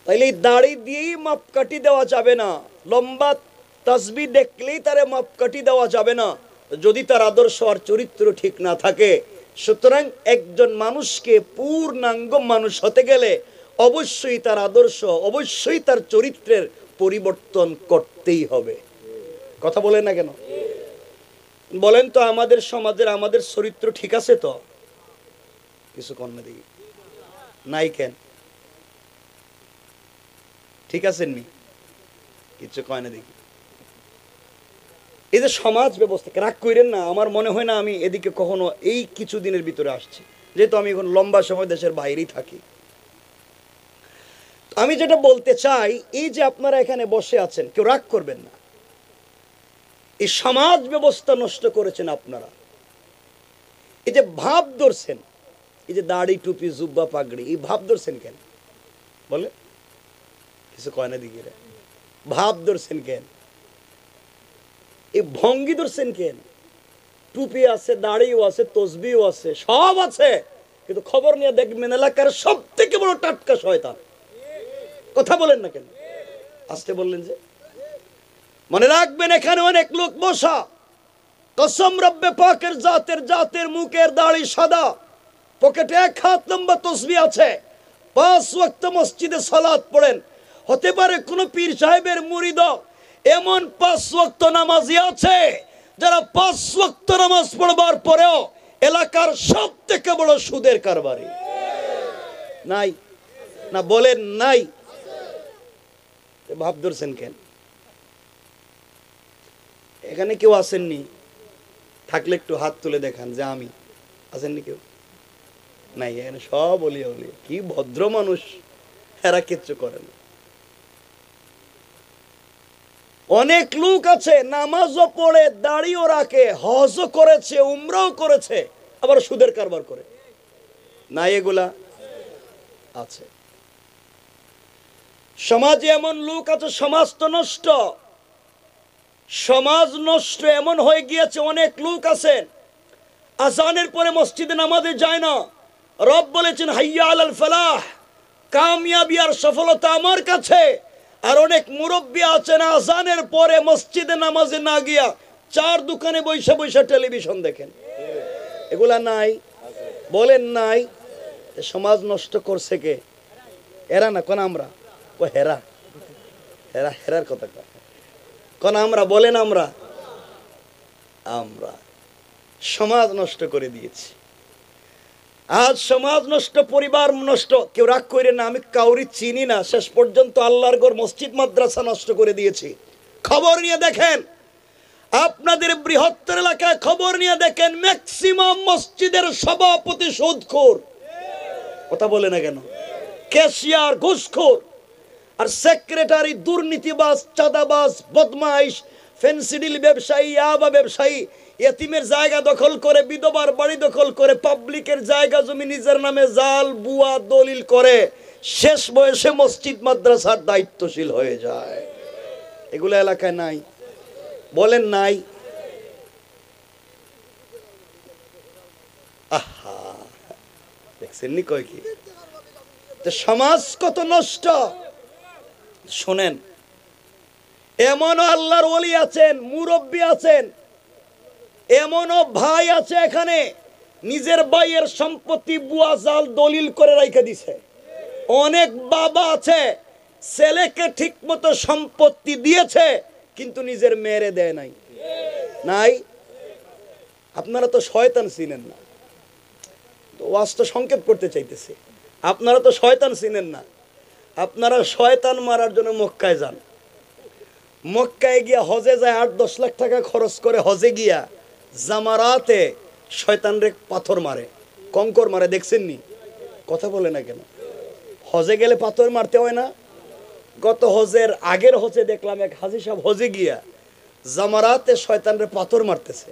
তাইলে এই দাড়ি দিয়েই মাপকাঠি দেওয়া যাবে না, লম্বা তাসবিহ দেখলেই তারে মাপকাঠি দেওয়া যাবে না যদি তার আদর্শ আর চরিত্র ঠিক না থাকে। সুতরাং একজন মানুষকে পূর্ণাঙ্গ মানুষ হতে গেলে অবশ্যই তার আদর্শ, অবশ্যই তার চরিত্রের পরিবর্তন করতেই হবে। কথা বলেন না কেন? বলেন তো আমাদের সমাজের আমাদের চরিত্র ঠিক আছে তো? কিছু কন্যা দেখি নাই কেন? ঠিক আছেন নি? কিছু কয় না দেখি। এই যে সমাজ ব্যবস্থা, রাগ করেন না, আমার মনে হয় না আমি এদিকে কখনো এই কিছু দিনের ভিতরে আসছি, যেহেতু আমি এখন লম্বা সময় দেশের বাইরেই থাকি। আমি যেটা বলতে চাই, এই যে আপনারা এখানে বসে আছেন, কেউ রাগ করবেন না, এই সমাজ ব্যবস্থা নষ্ট করেছেন আপনারা। এই যে ভাব ধরছেন, এই যে দাড়ি টুপি জুব্বা পাগড়ি, এই ভাব ধরছেন কেন? বলে কিছু কয় না দিকে, ভাব ধরছেন কেন? এই ভঙ্গি ধরছেন কেন? টুপি আছে, দাড়িও আছে, তসবিও আছে, সব আছে, কিন্তু খবর নিয়ে দেখবেন এলাকার সব থেকে বড় টাটকা শয়তান। কথা বলেন না কেন? আসতে বললেন যে। মনে রাখবেন এখানে অনেক লোক বসা, কসম রব্বে পাকের জাতের মুখের দাড়ি সাদা, পকেটে 1 হাত লম্বা তসবিহ আছে, 5 ওয়াক্ত মসজিদে সালাত পড়েন। হতে পারে কোন পীর সাহেবের মুরিদ এমন 5 ওয়াক্ত নামাজি আছে যারা 5 ওয়াক্ত নামাজ পড়বার পরেও এলাকার সব থেকে বড় সুদের কারবারি। নাই না? বলেন নাই? ভাব ধরছেন কেন? এখানে কেউ আসেননি? থাকলে একটু হাত তুলে দেখান যে আমি। আসেননি কেউ? নাই, এখানে সব অলিয়া উলিয়া, কি ভদ্র মানুষ, এরা কিচ্ছু করে না। অনেক লোক আছে নামাজও পড়ে, দাড়িও রাখে, হজও করেছে, উমরাও করেছে, আবার সুদের কারবার করে। নাই এগুলা? আছে। সমাজে এমন লোক আছে, সমাজ তো নষ্ট, সমাজ নষ্ট এমন হয়ে গিয়েছে। অনেক লোক আছেন আযানের পরে মসজিদে নামাজে যায় না। রব বলেছেন হাইয়া আলাল ফালাহ, কামিয়াবি আর সফলতা আমার কাছে। আর অনেক মুরব্বী আছেন আযানের পরে মসজিদে নামাজে না গিয়া 4 দোকানে বৈশা বৈশা টেলিভিশন দেখেন। এগুলা নাই? বলেন নাই? সমাজ নষ্ট করছে কে? এরা না, কোন আমরা? ও হেরা, হেরা, হেরার কথা কয়, কোন আমরা? বলেন আমরা। আমরা সমাজ নষ্ট করে দিয়েছি। আজ সমাজ নষ্ট, পরিবার নষ্ট। কেউ রাগ করে না, আমি কাউরি চিনি না, শেষ পর্যন্ত আল্লাহর ঘর মসজিদ মাদ্রাসা নষ্ট করে দিয়েছি। খবর নিয়ে দেখেন, আপনাদের বৃহত্তর এলাকায় খবর নিয়ে দেখেন, ম্যাক্সিমাম মসজিদের সভাপতি সুদখোর। কথা বলে না কেন? ক্যাশিয়ার ঘুষখোর, আর সেক্রেটারি দুর্নীতিবাজ, চাঁদাবাজ, বদমাইশ, ফেন্সিডিল ব্যবসায়ী, ইয়াবা ব্যবসায়ী, এতিমের জায়গা দখল করে, বিধবার বাড়ি দখল করে, পাবলিকের জায়গা জমি নিজের নামে জাল বুয়া দলিল করে, শেষ বয়সে মসজিদ মাদ্রাসার দায়িত্বশীল হয়ে যায়। এগুলো এলাকায় নাই? বলেন নাই? আহা, দেখছেন নি কয় কি? সমাজ কত নষ্ট। শোনেন, এমনও আল্লাহর ওলি আছেন, মুরব্বী আছেন, এমনও ভাই আছে এখানে নিজের ভাইয়ের সম্পত্তি বুয়া জাল দলিল করে রাখা দিছে। অনেক বাবা আছে ছেলেকে ঠিক মতো সম্পত্তি দিয়েছে কিন্তু নিজের মেয়েরে দেয় নাই। নাই? আপনারা তো শয়তান চিনেন না, ওয়াজ তো সংক্ষেপ করতে চাইতেছে। আপনারা তো শয়তান চিনেন না, আপনারা শয়তান মারার জন্য মক্কায় যান। মক্কায় গিয়া হজে যায়, 8-10 লাখ টাকা খরচ করে হজে গিয়া জামারাতে শয়তানরে পাথর মারে, কঙ্কর মারে। দেখছেন নি? কথা বলে না কেন? হজে গেলে পাথর মারতে হয় না? গত হজের আগের হজে দেখলাম এক হাজী সাহেব হজে গিয়া জামারাতে শয়তানরে পাথর মারতেছে।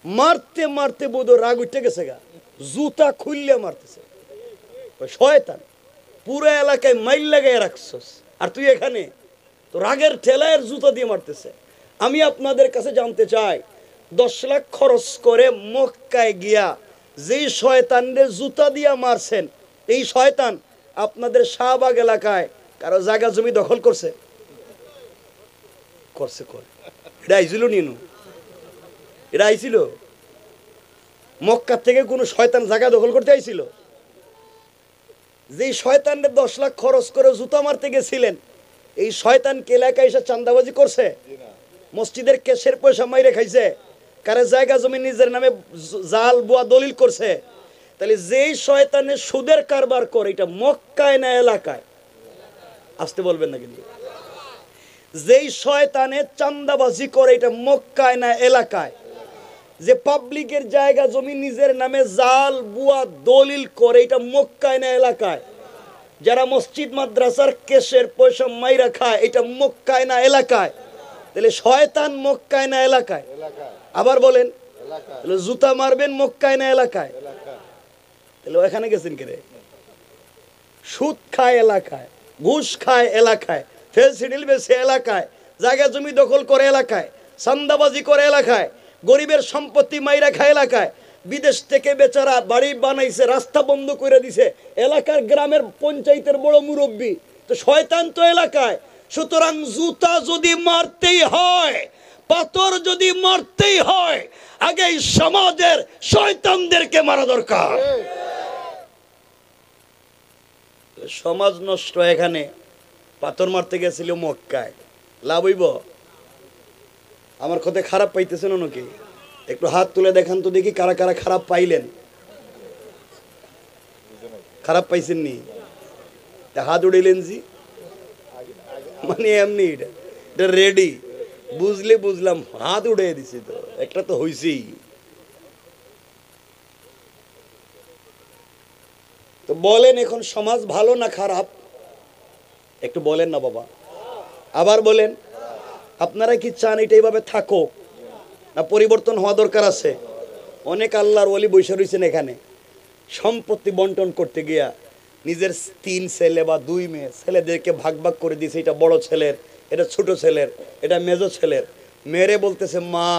মারতে মারতে বোধ রাগ উঠে গেছে গা, জুতা খুললে মারতেছে। শয়তান পুরো এলাকায় মাইল লাগাই রাখছস, আর তুই এখানে তো রাগের ঠেলায় জুতা দিয়ে মারতেছে। আমি আপনাদের কাছে জানতে চাই, 10 লাখ খরচ করে মক্কায় গিয়া যেই শয়তানরে জুতা দিয়া মারছেন, এই শয়তান আপনাদের শাহবাগ এলাকায় কারো জায়গা জমি দখল করছে করছে করে এটা আইছিল নিনু এটা আইছিল মক্কা থেকে কোনো শয়তান জায়গা দখল করতে আইছিল যেই শয়তানের 10 লাখ খরচ করে জুতা মারতে গেছিলেন এই শয়তান কে এলাকায় এসে চাঁদাবাজি করছে মসজিদের কেশের পয়সা মাইরে খাইছে কারে জায়গা জমি নিজের নামে জাল বুয়া দলিল করছে তাহলে যেই শয়তানের সুদের কারবার করে এটা মক্কায় না এলাকায় আসতে বলবেন না কিন্তু যেই শয়তানের চাঁদাবাজি করে এটা মক্কায় না এলাকায় যে পাবলিকের জায়গা জমি নিজের নামে জাল বুয়া দলিল করে এটা মক্কায় না এলাকায় যারা মসজিদ মাদ্রাসার কেশের পয়সা মাইরা খায় এটা মক্কায় না এলাকায় তাহলে শয়তান মক্কায় না এলাকায় আবার বলেন তাহলে জুতা মারবেন মক্কায় না এলাকায় তাহলে ওখানে গেছেন কে রে সুদ খায় এলাকায় ঘুষ খায় এলাকায় ফেসিডিল বেশি এলাকায় জায়গা জমি দখল করে এলাকায় চাঁদাবাজি করে এলাকায় গরিবের সম্পত্তি মাইরা খায় এলাকায় বিদেশ থেকে বেচারা বাড়ি বানাইছে রাস্তা বন্ধ করে দিছে এলাকার গ্রামের পঞ্চায়েতের বড় মুরব্বী তো শয়তান তো এলাকায় সুতরাং জুতা যদি মারতেই হয় পাথর যদি মারতেই হয় আগে সমাজের শয়তানদেরকে মারা দরকার সমাজ নষ্ট এখানে পাথর মারতে গেছিল মক্কায় লাভ হইব আমার কথা খারাপ পাইতেছেন নাকি একটু হাত তুলে দেখান তো দেখি কারা কারা খারাপ পাইলেন খারাপ পাইছেন নি হাত উড়াইলেন জি মানে এমনি এটা রেডি বুঝলে বুঝলাম হাত উড়াই দিছি তো একটা তো হইছেই তো বলেন এখন সমাজ ভালো না খারাপ একটু বলেন না বাবা আবার বলেন আপনারা কি চান এটা এইভাবে থাকো না পরিবর্তন হওয়া দরকার আছে অনেক আল্লাহর ওলি বসে রয়েছেন এখানে সম্পত্তি বন্টন করতে গিয়া নিজের 3 ছেলে বা 2 মেয়ে ছেলেদেরকে ভাগ ভাগ করে দিয়েছে এটা বড় ছেলের এটা ছোট ছেলের এটা মেজো ছেলের মেরে বলতেছে মা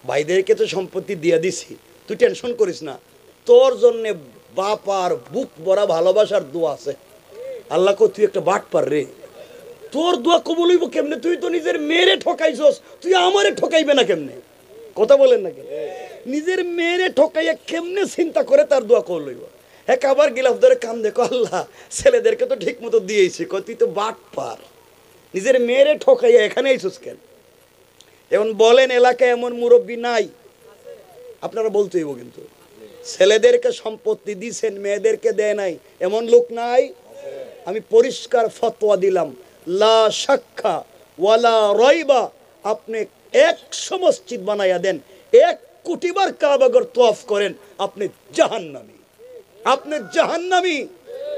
ভাইদেরকে তো সম্পত্তি দিয়ে দিছি তুই টেনশন করিস না তোর জন্যে বাপ আর বুক ভরা ভালোবাসার দোয়া আছে আল্লাহ কো তুই একটা বাট পার রে তোর দোয়া কবুল হইব কেমনে তুই তো নিজের মেয়েরে ঠকাইছস তুই আমারে ঠকাইবে না কেমনে কথা বলেন না কেন নিজের মেয়েরে ঠকাইয়া কেমনে চিন্তা করে তার দোয়া কবুল হইব এক আবার গিলাফ ধরে কান দেখো আল্লাহ ছেলেদেরকে তো ঠিক মতো দিয়েছি কই তুই তো বাট পার নিজের মেয়েরে ঠকাইয়া এখানে আইছস কেন এখন বলেন এলাকায় এমন মুরব্বী নাই আপনারা বলতে হইব কিন্তু ছেলেদেরকে সম্পত্তি দিয়েছেন মেয়েদেরকে দেয় নাই এমন লোক নাই আমি পরিষ্কার ফতোয়া দিলাম লা শাক্কা ওয়ালা রাইবা আপনি 100 মসজিদ বানাইয়া দেন 1 কোটি বার কাবাগর তওয়াফ করেন আপনি জাহান্নামী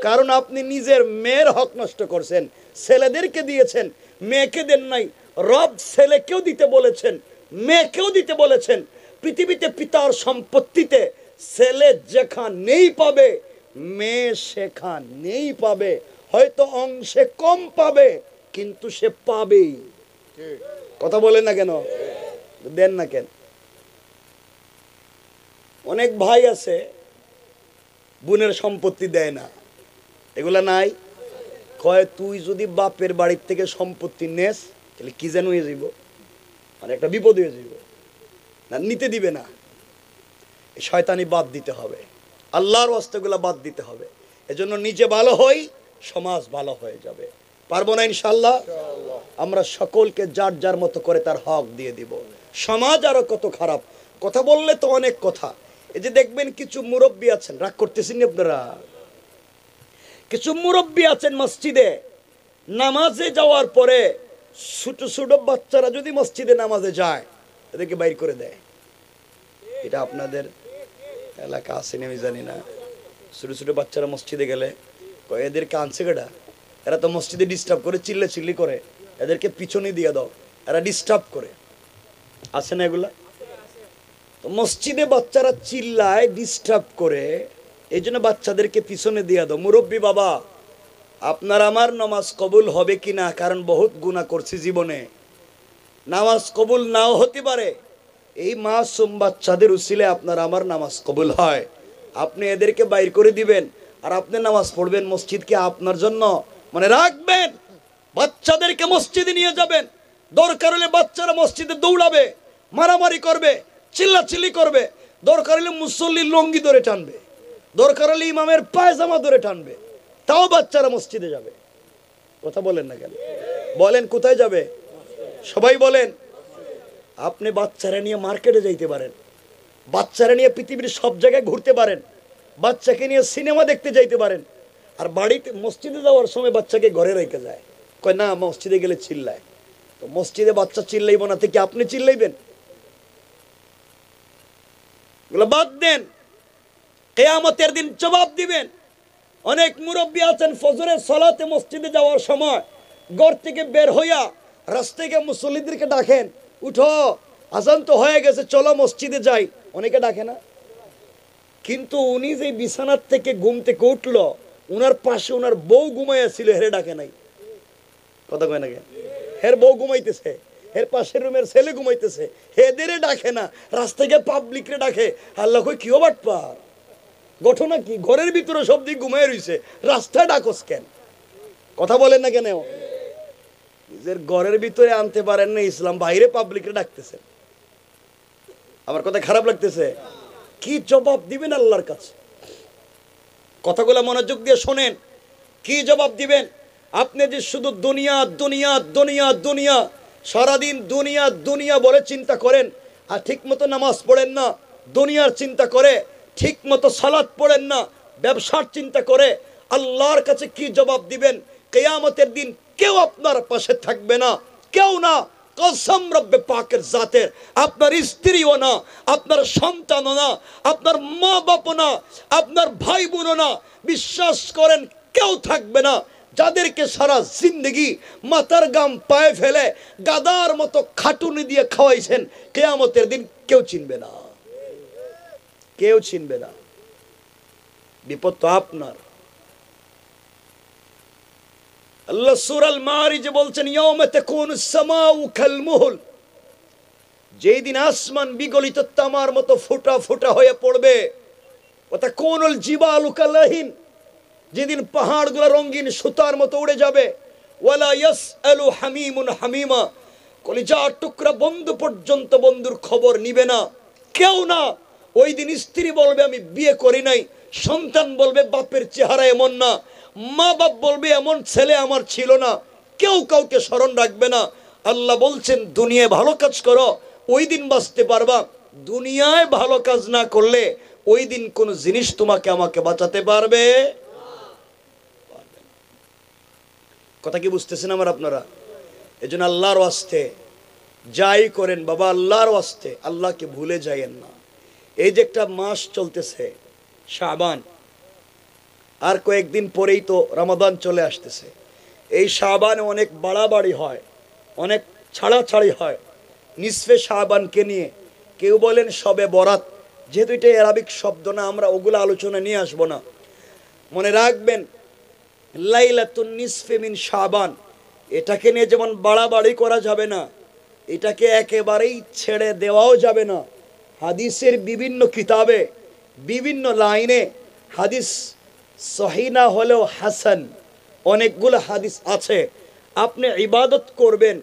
কারণ আপনি নিজের মেয়ের হক নষ্ট করছেন ছেলেদেরকে দিয়েছেন মেয়েকে দেন নাই রব ছেলেকেও দিতে বলেছেন মেয়েকেও দিতে বলেছেন পৃথিবীতে পিতার সম্পত্তিতে ছেলে যেখানেই পাবে মেয়ে সেখানেই পাবে হয়তো অংশে কম পাবে কিন্তু সে পাবেই কথা বলেন না কেন দেন না কেন অনেক ভাই আছে বোনের সম্পত্তি দেয় না এগুলা নাই কয় তুই যদি বাপের বাড়ির থেকে সম্পত্তি নেস তাহলে কি যেন হয়ে যাইব মানে একটা বিপদ হয়ে যাইব না নিতে দিবে না শয়তানি বাদ দিতে হবে আল্লাহর ওয়াস্তেগুলা বাদ দিতে হবে এজন্য নিজে ভালো হই সমাজ ভালো হয়ে যাবে পারবো না ইনশাআল্লাহ আমরা সকলকে যার যার মতো করে তার হক দিয়ে দিব সমাজ আরো কত খারাপ কথা বললে তো অনেক কথা এই যে দেখবেন কিছু মুরব্বী আছেন রাগ করতেছেন আপনারা কিছু মুরব্বী আছেন মসজিদে নামাজে যাওয়ার পরে ছোট ছোট বাচ্চারা যদি মসজিদে নামাজে যায় এদেরকে বাইর করে দেয় এটা আপনাদের এলাকা আছে আমি জানি না ছোট ছোট বাচ্চারা মসজিদে গেলে এদেরকে আনছে কেডা এরা তো মসজিদে ডিস্টার্ব করে চিল্লি করে এদেরকে পিছনে দিয়ে দাও এরা ডিস্টার্ব করে আছে না এগুলা তো মসজিদে বাচ্চারা চিল্লায় ডিস্টার্ব করে এই জন্য বাচ্চাদেরকে পিছনে দিয়ে দাও মুরব্বী বাবা আপনার আমার নামাজ কবুল হবে কিনা কারণ বহুত গুনাহ করছি জীবনে নামাজ কবুল নাও হতে পারে এই মাসুম বাচ্চাদের উসিলে আপনার আমার নামাজ কবুল হয় আপনি এদেরকে বাইর করে দিবেন আর আপনি নামাজ পড়বেন মসজিদকে আপনার জন্য মনে রাখবেন বাচ্চাদেরকে মসজিদে নিয়ে যাবেন, দরকার হলে বাচ্চারা মসজিদে দৌড়াবে, মারামারি করবে, চিল্লাচিল্লি করবে, দরকার হলে মুসল্লির লঙ্গি ধরে টানবে, দরকার হলে ইমামের পায়জামা ধরে টানবে, তাও বাচ্চারা মসজিদে যাবে। কথা বলেন না কেন? বলেন কোথায় যাবে? সবাই বলেন। আপনি বাচ্চারা নিয়ে মার্কেটে যাইতে পারেন, বাচ্চারা নিয়ে পৃথিবীর সব জায়গায় ঘুরতে পারেন, বাচ্চাকে নিয়ে সিনেমা দেখতে যাইতে পারেন, আর বাড়িতে মসজিদে যাওয়ার সময় বাচ্চাকে ঘরে রেখে যায়, কয় না মসজিদে গেলে চিল্লায়। তো মসজিদে বাচ্চা চিল্লাইব না থেকে আপনি চিল্লাইবেন? এগুলো বাদ দেন, কিয়ামতের দিন জবাব দিবেন। অনেক মুরব্বী আছেন ফজরের সালাতে মসজিদে যাওয়ার সময় ঘর থেকে বের হইয়া রাস্তায় গিয়ে মুসল্লিদেরকে ডাকেন, উঠো আজান তো হয়ে গেছে, চলো মসজিদে যাই। অনেকে ডাকে না, কিন্তু উনি যে বিছানার থেকে ঘুম থেকে উঠলো, উনার পাশে উনার বউ ঘুমাইয়াছিল, হেরে ডাকে নাই। কথা কয় না কেন? হের বউ ঘুমাইতেছে, এর পাশের রুমের ছেলে ঘুমাইতেছে, হেদেরে ডাকে না, রাস্তায় গিয়ে পাবলিকরে ডাকে। আল্লাহ কই কিও বাটপার, ঘটনা কি? ঘরের ভিতরে সব দিক ঘুমাই রইছে, রাস্তায় ডাকস কেন? কথা বলেন না কেন? নিজের ঘরের ভিতরে আনতে পারেন না ইসলাম, বাইরে পাবলিকরে ডাকতেছেন। আমার কথা খারাপ লাগতেছে? কি জবাব দিবেন আল্লাহর কাছে? কথাগুলো মনোযোগ দিয়ে শোনেন, কি জবাব দিবেন? আপনি যে শুধু দুনিয়া দুনিয়া দুনিয়া দুনিয়া, সারাদিন দুনিয়া দুনিয়া বলে চিন্তা করেন, আর ঠিক মতো নামাজ পড়েন না, দুনিয়ার চিন্তা করে ঠিক মতো সালাত পড়েন না, ব্যবসার চিন্তা করে, আল্লাহর কাছে কি জবাব দিবেন? কিয়ামতের দিন কেউ আপনার পাশে থাকবে না, কেউ না। কসম রব্বে পাকের জাতের, আপনার স্ত্রীও না, আপনার সন্তানও না, আপনার মা বাপও না, আপনার ভাই বোনও না, বিশ্বাস করেন কেউ থাকবে না। যাদেরকে সারা জিন্দগি মাথার গাম পায়ে ফেলে গাদার মতো খাটুনি দিয়ে খাওয়াইছেন, কিয়ামতের দিন কেউ চিনবে না, কেউ চিনবে না। বিপদ তো আপনার। আল্লাহ সূরা আল মারিজে বলছেন, ইয়াউমা তাকুনুস সামাউ কাল মুহল, যেই দিন আসমান বিগলিত তামার মতো ফোঁটা ফোঁটা হয়ে পড়বে। ওয়া তাকুনুল জিবালু কালাহিন, যেদিন পাহাড়গুলো রঙিন সুতার মতো উড়ে যাবে। ওয়ালা ইয়াসআলু হামিমুন হামিমা, কলিজার টুকরা বন্ধু পর্যন্ত বন্ধুর খবর নিবে না, কেউ না। ওই দিন স্ত্রী বলবে আমি বিয়ে করি নাই, সন্তান বলবে বাপের চেহারা এমন না, মা বাপ বলবে এমন ছেলে আমার ছিল না, কেউ কাউকে স্মরণ রাখবে না। আল্লাহ বলছেন দুনিয়ায় ভালো কাজ করো, ওই দিন বাঁচতে পারবা। দুনিয়ায় ভালো কাজ না করলে ওই দিন কোন জিনিস তোমাকে আমাকে বাঁচাতে পারবে? কথা কি বুঝতেছেন আমার আপনারা? এজন্য আল্লাহর ওয়াস্তে যাই করেন বাবা, আল্লাহর ওয়াস্তে আল্লাহকে ভুলে যাইয়েন না। এই যে একটা মাস চলতেছে শাবান, আর কয়েকদিন পরেই তো রমাদান চলে আসতেছে। এই শাবানে অনেক বাড়াবাড়ি হয়, অনেক ছাড়াছাড়ি হয় নিসফে শাবানকে নিয়ে। কেউ বলেন শবে বরাত, যেহেতু এটা আরবিক শব্দ না, আমরা ওগুলো আলোচনা নিয়ে আসবো না। মনে রাখবেন লাইলাতুন নিসফে মিন শাবান, এটাকে নিয়ে যেমন বাড়াবাড়ি করা যাবে না, এটাকে একেবারেই ছেড়ে দেওয়াও যাবে না। হাদিসের বিভিন্ন কিতাবে বিভিন্ন লাইনে হাদিস সহিহ না হলেও হাসান অনেকগুলো হাদিস আছে। আপনি ইবাদত করবেন,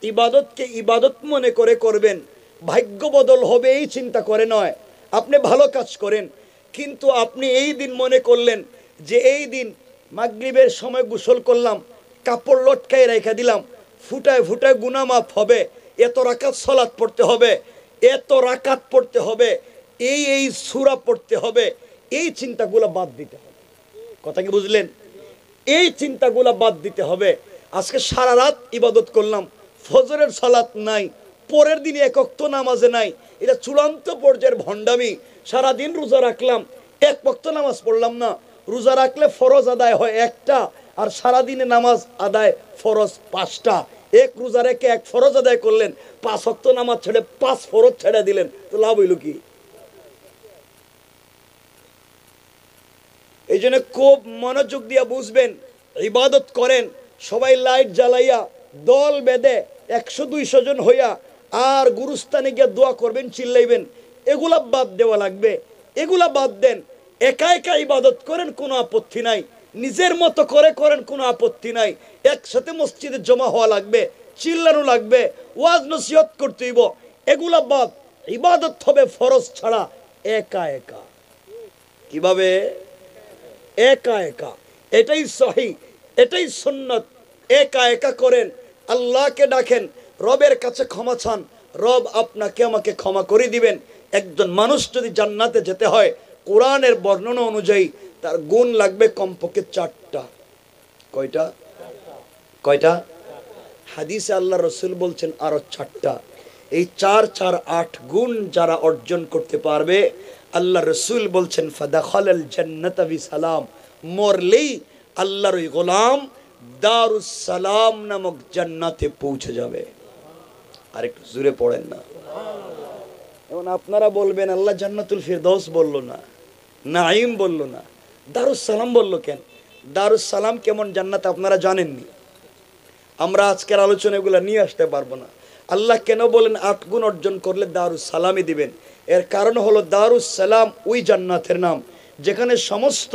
ইবাদতকে ইবাদত মনে করে করবেন, ভাগ্য বদল হবে এই চিন্তা করে নয়। আপনি ভালো কাজ করেন, কিন্তু আপনি এই দিন মনে করলেন যে এই দিন মাগরিবের সময় গোসল করলাম, কাপড় লটকায় রেখে দিলাম, ফুটায় ফুটায় গুনাহ মাফ হবে, এত রাকাত সালাত পড়তে হবে, এত রাকাত পড়তে হবে, এই সূরা পড়তে হবে, এই চিন্তাগুলো বাদ দিতে হবে। কথা কি বুঝলেন? এই চিন্তাগুলো বাদ দিতে হবে। আজকে সারা রাত ইবাদত করলাম, ফজরের সালাত নাই, পরের দিন এক ওয়াক্ত নামাজে নাই, এটা চূড়ান্ত পর্যায়ের ভণ্ডামি। সারাদিন রোজা রাখলাম, এক ওয়াক্ত নামাজ পড়লাম না। রোজা রাখলে ফরজ আদায় হয় একটা, আর সারাদিনে নামাজ আদায় ফরজ 5টা। এক রোজা রেখে এক ফরজ আদায় করলেন, 5 ওয়াক্ত নামাজ ছেড়ে 5 ফরজ ছেড়ে দিলেন, তো লাভ হইল কি? এই জন্য খুব মনোযোগ দিয়ে বুঝবেন, ইবাদত করেন সবাই লাইট জ্বালাইয়া দল বেঁধে 100-200 জন হইয়া, আর গুরুস্থানে গিয়ে দোয়া করবেন, চিল্লাইবেন, এগুলা বাদ দেওয়া লাগবে। এগুলা বাদ দেন, একা একা ইবাদত করেন, কোনো আপত্তি নাই। নিজের মতো করে করেন, কোনো আপত্তি নাই। একসাথে মসজিদে জমা হওয়া লাগবে, চিল্লানো লাগবে, ওয়াজ নসিহত করতে হইব, এগুলা বাদ। ইবাদত হবে ফরজ ছাড়া একা একা। কিভাবে? একা একা। এটাই সহি, এটাই সুন্নত। একা একা করেন, আল্লাহকে ডাকেন, রবের কাছে ক্ষমা চান, রব আপনাকে আমাকে ক্ষমা করে দিবেন। একজন মানুষ যদি জান্নাতে যেতে হয়, কোরআনের বর্ণনা অনুযায়ী তার গুণ লাগবে কমপক্ষে 4টা। কয়টা? কয়টা? হাদিসে আল্লাহ রসুল বলছেন আরো 4টা। এই 4 4 8 গুণ যারা অর্জন করতে পারবে, আল্লাহ রসুল বলছেন ফাদাখালাল জান্নাতা বিসালাম, মরলেই আল্লাহর ওই গোলাম দারুস সালাম নামক জান্নাতে পৌঁছে যাবে। আর একটু জোরে পড়েন না। এখন আপনারা বলবেন আল্লাহ জান্নাতুল ফিরদৌস বলল না, নাঈম বলল না, দারুস সালাম বলল কেন? দারুস সালাম কেমন জান্নাত আপনারা জানেননি। আমরা আজকের আলোচনাগুলো নিয়ে আসতে পারবো না। আল্লাহ কেন বলেন 8 গুণ অর্জন করলে দারুস সালামই দিবেন? এর কারণ হলো দারুস সালাম ওই জান্নাতের নাম যেখানে সমস্ত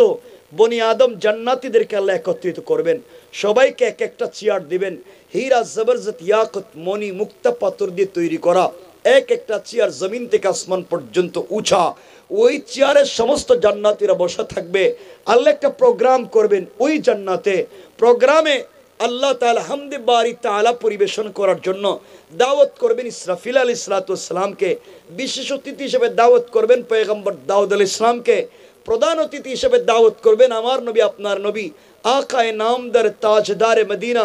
বনি আদম জান্নাতীদেরকে আল্লাহ একত্রিত করবেন, সবাইকে এক একটা চেয়ার দিবেন, হীরা জবরজত ইয়াকুত মণি মুক্তা পাথর দিয়ে তৈরি করা এক একটা চেয়ার জমিন থেকে আসমান পর্যন্ত উঁচা। ওই চেয়ারের সমস্ত জান্নাতীরা বসে থাকবে। আল্লাহ একটা প্রোগ্রাম করবেন ওই জান্নাতে। প্রোগ্রামে আল্লাহ তাআলা হামদে বারি তাআলা পরিবেশন করার জন্য দাওয়াত করবেন ইসরাফিল আলাইহিস সালাতু ওয়াস সালামকে, বিশেষ অতিথি হিসেবে দাওয়াত করবেন পয়গম্বর দাউদ আলাইহিস সালামকে, প্রধান অতিথি হিসেবে দাওয়াত করবেন আমার নবী আপনার নবী আকায়ে নামদার তাজদারে মদিনা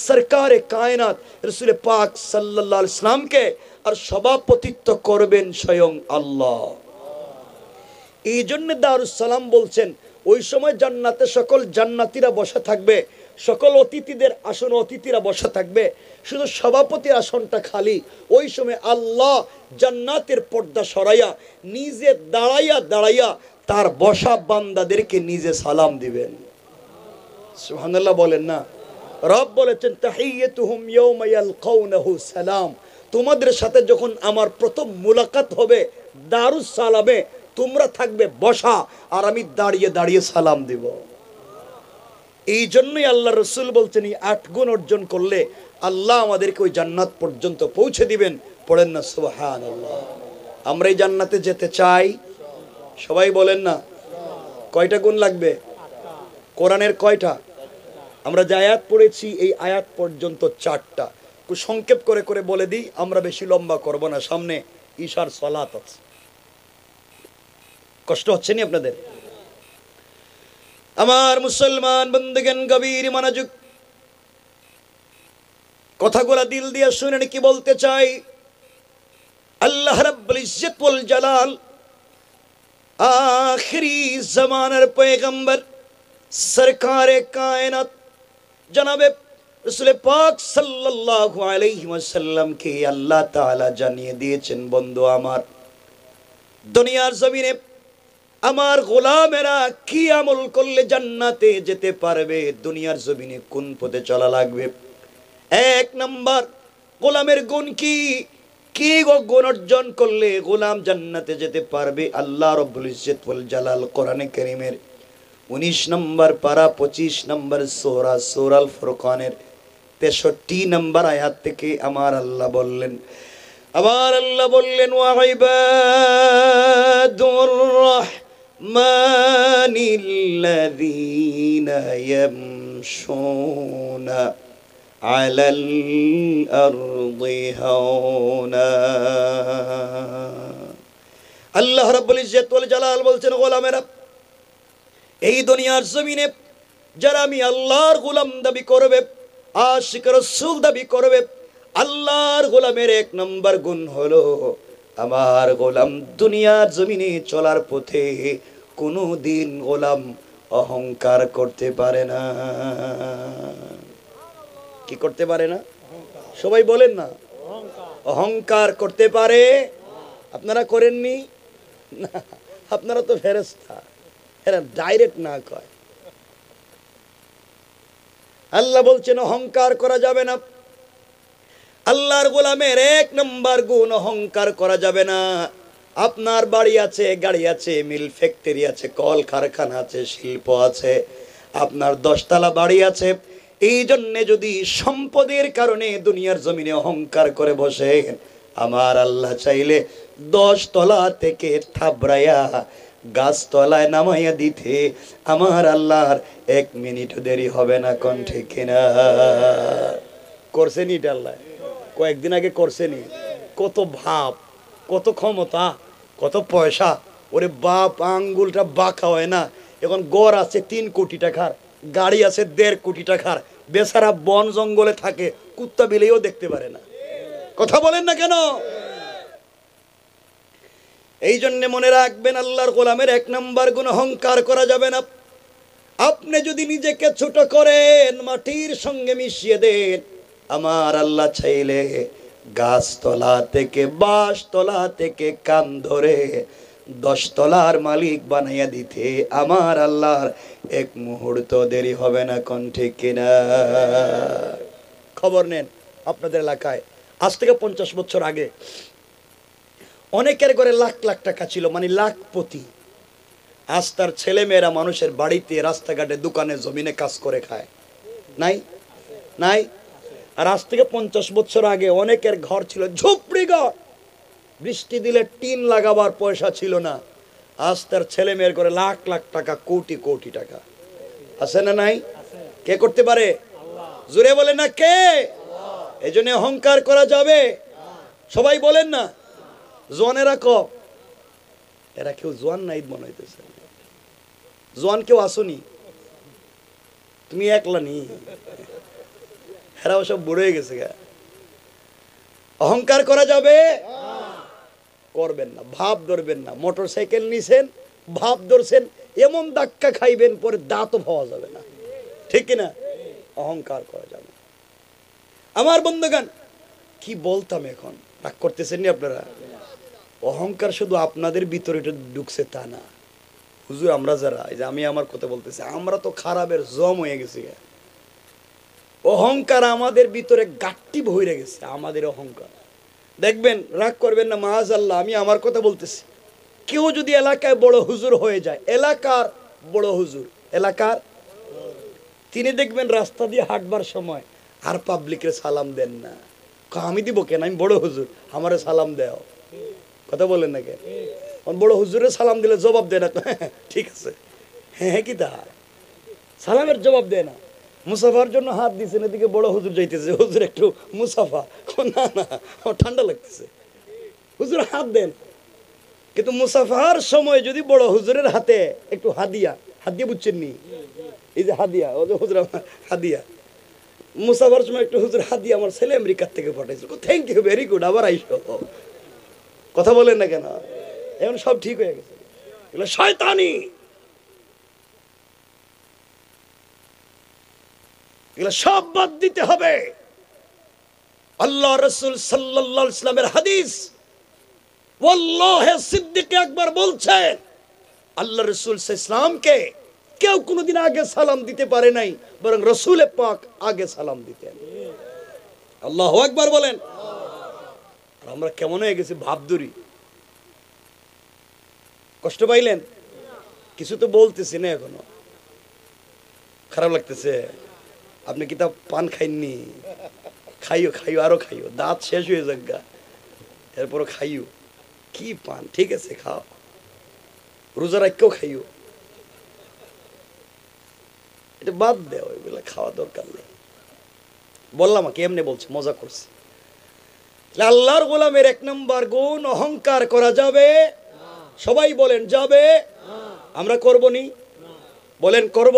সরকারে কায়নাত রাসূল পাক সাল্লাল্লাহু আলাইহি সাল্লামকে, আর সভাপতিত্ব করবেন স্বয়ং আল্লাহ। এই জন্য দারুস সালাম বলছেন ওই সময় জান্নাতে সকল জান্নাতীরা বসে থাকবে, সকল অতিথিদের আসন অতিথিরা বসে থাকবে, শুধু সভাপতির আসনটা খালি। ওই সময় আল্লাহ জান্নাতের পর্দা সরাইয়া নিজে দাঁড়াইয়া দাঁড়াইয়া তার বসা বান্দাদেরকে নিজে সালাম দিবেন। সুবহানাল্লাহ বলেন না। রব বলেছেন তাহিয়াতুহুম ইয়াওমা ইয়ালকাউনাহু সালাম, তোমাদের সাথে যখন আমার প্রথম মুলাকাত হবে দারুস সালামে, তোমরা থাকবে বসা আর আমি দাঁড়িয়ে দাঁড়িয়ে সালাম দিব। এই জন্যই আল্লাহ রসুল বলছেন এই 8 গুণ অর্জন করলে আল্লাহ আমাদেরকে ওই জান্নাত পর্যন্ত পৌঁছে দিবেন। পড়েন না সুবহানাল্লাহ। আমরা এই জান্নাতে যেতে চাই, সবাই বলেন না। কয়টা গুণ লাগবে? কোরআনের কয়টা? আমরা যে আয়াত পড়েছি এই আয়াত পর্যন্ত 4টা। খুব সংক্ষেপ করে করে বলে দিই, আমরা বেশি লম্বা করব না, সামনে ঈশার সালাত আছে। কষ্ট হচ্ছে নি আপনাদের? আমার মুসলমান বন্ধুগণ গভীর মনোযোগ, কথাগুলো দিল দিয়ে শুনেন কি বলতে চাই। আল্লাহ রাব্বুল ইজ্জত ওয়াল জালাল আখিরি জামানার পয়গম্বর সরকারে কায়নাত জনাবে রাসূল পাক সাল্লাল্লাহু আলাইহি ওয়াসাল্লাম কে আল্লাহ তাআলা জানিয়ে দিয়েছেন, বন্ধু আমার, দুনিয়ার জমিনে আমার গোলামেরা কি আমল করলে জান্নাতে যেতে পারবে, দুনিয়ার জমিনে কোন পথে চলা লাগবে। 1 নাম্বার গোলামের গুণ কি? কি গুণ অর্জন করলে গোলাম জান্নাতে যেতে পারবে? আল্লাহ রাব্বুল ইজ্জত ওয়াল জালাল কোরআনে কারীমের 19 নম্বর পারা 25 নম্বর সূরা সূরাল ফুরকানের 63 নম্বর আয়াত থেকে আমার আল্লাহ বললেন, ওয়া ইবাদুর রাহমানিল্লাযীনা ইয়ামশুনা আলাল আরদি হাওনা। আল্লাহ রাব্বুল ইজ্জত ওয়াল জালাল বলছেন, গোলামেরা এই দুনিয়ার জমিনে যারা আমি আল্লাহর গোলাম দাবি করবে, আশিক রাসূল দাবি করবে, আল্লাহর গোলামের 1 নম্বর গুণ হলো আমার গোলাম দুনিয়ার জমিনে চলার পথে কোনোদিন গোলাম অহংকার করতে পারে না। কি করতে পারে না? সবাই বলেন না। অহংকার করতে পারে? আপনারা করেননি না, আপনারা তো ফেরেশতা, এরা ডাইরেক্ট না কয়। আল্লাহ বলছেন অহংকার করা যাবে না। আল্লাহর গোলামের 1 নম্বর গুণ অহংকার করা যাবে না। আপনার বাড়ি আছে, গাড়ি আছে, মিল ফ্যাক্টরি আছে, কল কারখানা আছে, শিল্প আছে, আপনার 10 তলা বাড়ি আছে, এই জন্যে যদি সম্পদের কারণে দুনিয়ার জমিনে অহংকার করে বসেন, আমার আল্লাহ চাইলে 10 তলা থেকে থাবড়াইয়া গাছতলায় নামাইয়া দিতে আমার আল্লাহর 1 মিনিট দেরি হবে না। কোন ঠিক কিনা? করছেনি এটা আল্লাহ, কয়েকদিন আগে করছেনি। কত ভাব, কত ক্ষমতা, কত পয়সা। ওরে বাপ, আঙ্গুলটা বাঁকা হয় না। এখন গড় আছে 3 কোটি টাকার, গাড়ি আছে 1.5 কোটি টাকার, বেচারা বন জঙ্গলে থাকে, কুত্তা বিলেও দেখতে পারে না। কথা বলেন না কেন? এই জন্য মনে রাখবেন, আল্লাহর গোলামের 1 নম্বর গুণ অহংকার করা যাবে না। আপনি যদি নিজেকে ছোট করেন, মাটির সঙ্গে মিশিয়ে দেন, আমার আল্লাহ চাইলে গাছতলা থেকে, বাঁশতলা থেকে কান ধরে 10 তলার মালিক বানাইয়া দিতে আমার আল্লাহর 1 মুহূর্ত দেরি হবে না। কোন ঠিক কিনা? খবর নেন, আপনাদের এলাকায় আজ থেকে 50 বছর আগে অনেকের ঘরে লাখ লাখ টাকা ছিল, মানে লাখপতি। আজ তার ছেলে মেয়েরা মানুষের বাড়িতে, রাস্তাঘাটে, দোকানে, জমিনে কাজ করে খায়। নাই? নাই? আর আজ থেকে 50 বছর আগে অনেকের ঘর ছিল ঝুপড়ি ঘর, বৃষ্টি দিলে টিন লাগাবার পয়সা ছিল না। আজ তার ছেলে মেয়ের ঘরে লাখ লাখ টাকা, কোটি কোটি টাকা। আছে না নাই? কে করতে পারে? জোরে বলে না কে? এই জন্য অহংকার করা যাবে? সবাই বলেন না। জোয়ানেরা কম, এরা কেউ জোয়ান নাই মনে হইতেছে। জোয়ান কেউ আসুনি, তুমি একলা নি, এরাও সব বুড়ো হয়ে গেছে। অহংকার করা যাবে? করবেন না, ভাব ধরবেন না। মোটর সাইকেল নিছেন, ভাব ধরছেন, এমন ধাক্কা খাইবেন পরে দাঁতও পাওয়া যাবে না। ঠিক কিনা? অহংকার করা যাবে। আমার বন্ধুগণ, কি বলতাম এখন, রাগ করতেছেন নি আপনারা? অহংকার শুধু আপনাদের ভিতরে ঢুকছে তা না। হুজুর আমরা যারা, এই যে আমি আমার কথা বলতেছি, আমরা তো খারাপের জম হয়ে গেছি। অহংকার আমাদের ভিতরে গাট্টি ভরে গেছে, আমাদের অহংকার। দেখবেন, রাগ করবেন না, মাআযাল্লাহ আমি আমার কথা বলতেছি। কেউ যদি এলাকায় বড় হুজুর হয়ে যায়, এলাকার বড় হুজুর, এলাকার, তিনি দেখবেন রাস্তা দিয়ে হাঁটবার সময় আর পাবলিকের সালাম দেন না। আমি দিব কেন, আমি বড় হুজুর, আমারে সালাম দেও। কথা বলেন না কেন? বড় হুজুরে সালাম দিলে জবাব দেয় না। ঠিক আছে, হ্যাঁ কি তা সালামের জবাব দেয় না। মুসাফার জন্য হাত দিয়েছেন, এদিকে বড় হুজুর যাইতেছে, হুজুর একটু মুসাফা। না না, ঠান্ডা লাগতেছে, হুজুর হাত দেন। কিন্তু মুসাফার সময় যদি বড় হুজুরের হাতে একটু হাদিয়া, হাদিয়া বুঝছেন নি? এই যে হাদিয়া, ও যে হুজুর হাদিয়া, মুসাফার সময় একটু হুজুর হাদিয়া আমার ছেলে আমেরিকার থেকে পাঠাইছিল, থ্যাংক ইউ, ভেরি গুড, আবার আইসো। কথা বলেন না কেন? এখন সব ঠিক হয়ে গেছে। এগুলো শয়তানি, এগুলো সব বাদ দিতে হবে। আল্লাহ রাসূল সাল্লাল্লাহু আলাইহি ওয়াসাল্লামের হাদিস, ওয়াল্লাহি সিদ্দিক আকবর বলছেন, আল্লাহ রাসূল ইসলামকে কেউ কোনোদিন আগে সালাম দিতে পারে নাই, বরং রাসূল পাক আগে সালাম দিতেন। আল্লাহু আকবার বলেন। আর আমরা কেমন হয়ে গেছি, ভাবদুরি। কষ্ট পাইলেন? কিছু তো বলতেছি না এখনো, খারাপ লাগতেছে। আপনি কি তা পান খাইননি? খাইও খাইও, আরো খাইও, দাঁত শেষ হয়ে যাক, এরপরও খাইও। কি পান? ঠিক আছে খাও, রোজা রাখকেও খাইও, এটা বাদ দেও, এগুলো খাওয়া দরকার নেই। বললাম কি এমনি বলছে, মজা করছে। আল্লাহর গোলামের 1 নম্বর গুণ, অহংকার করা যাবে? সবাই বলেন যাবে। আমরা করব নি? বলেন করব?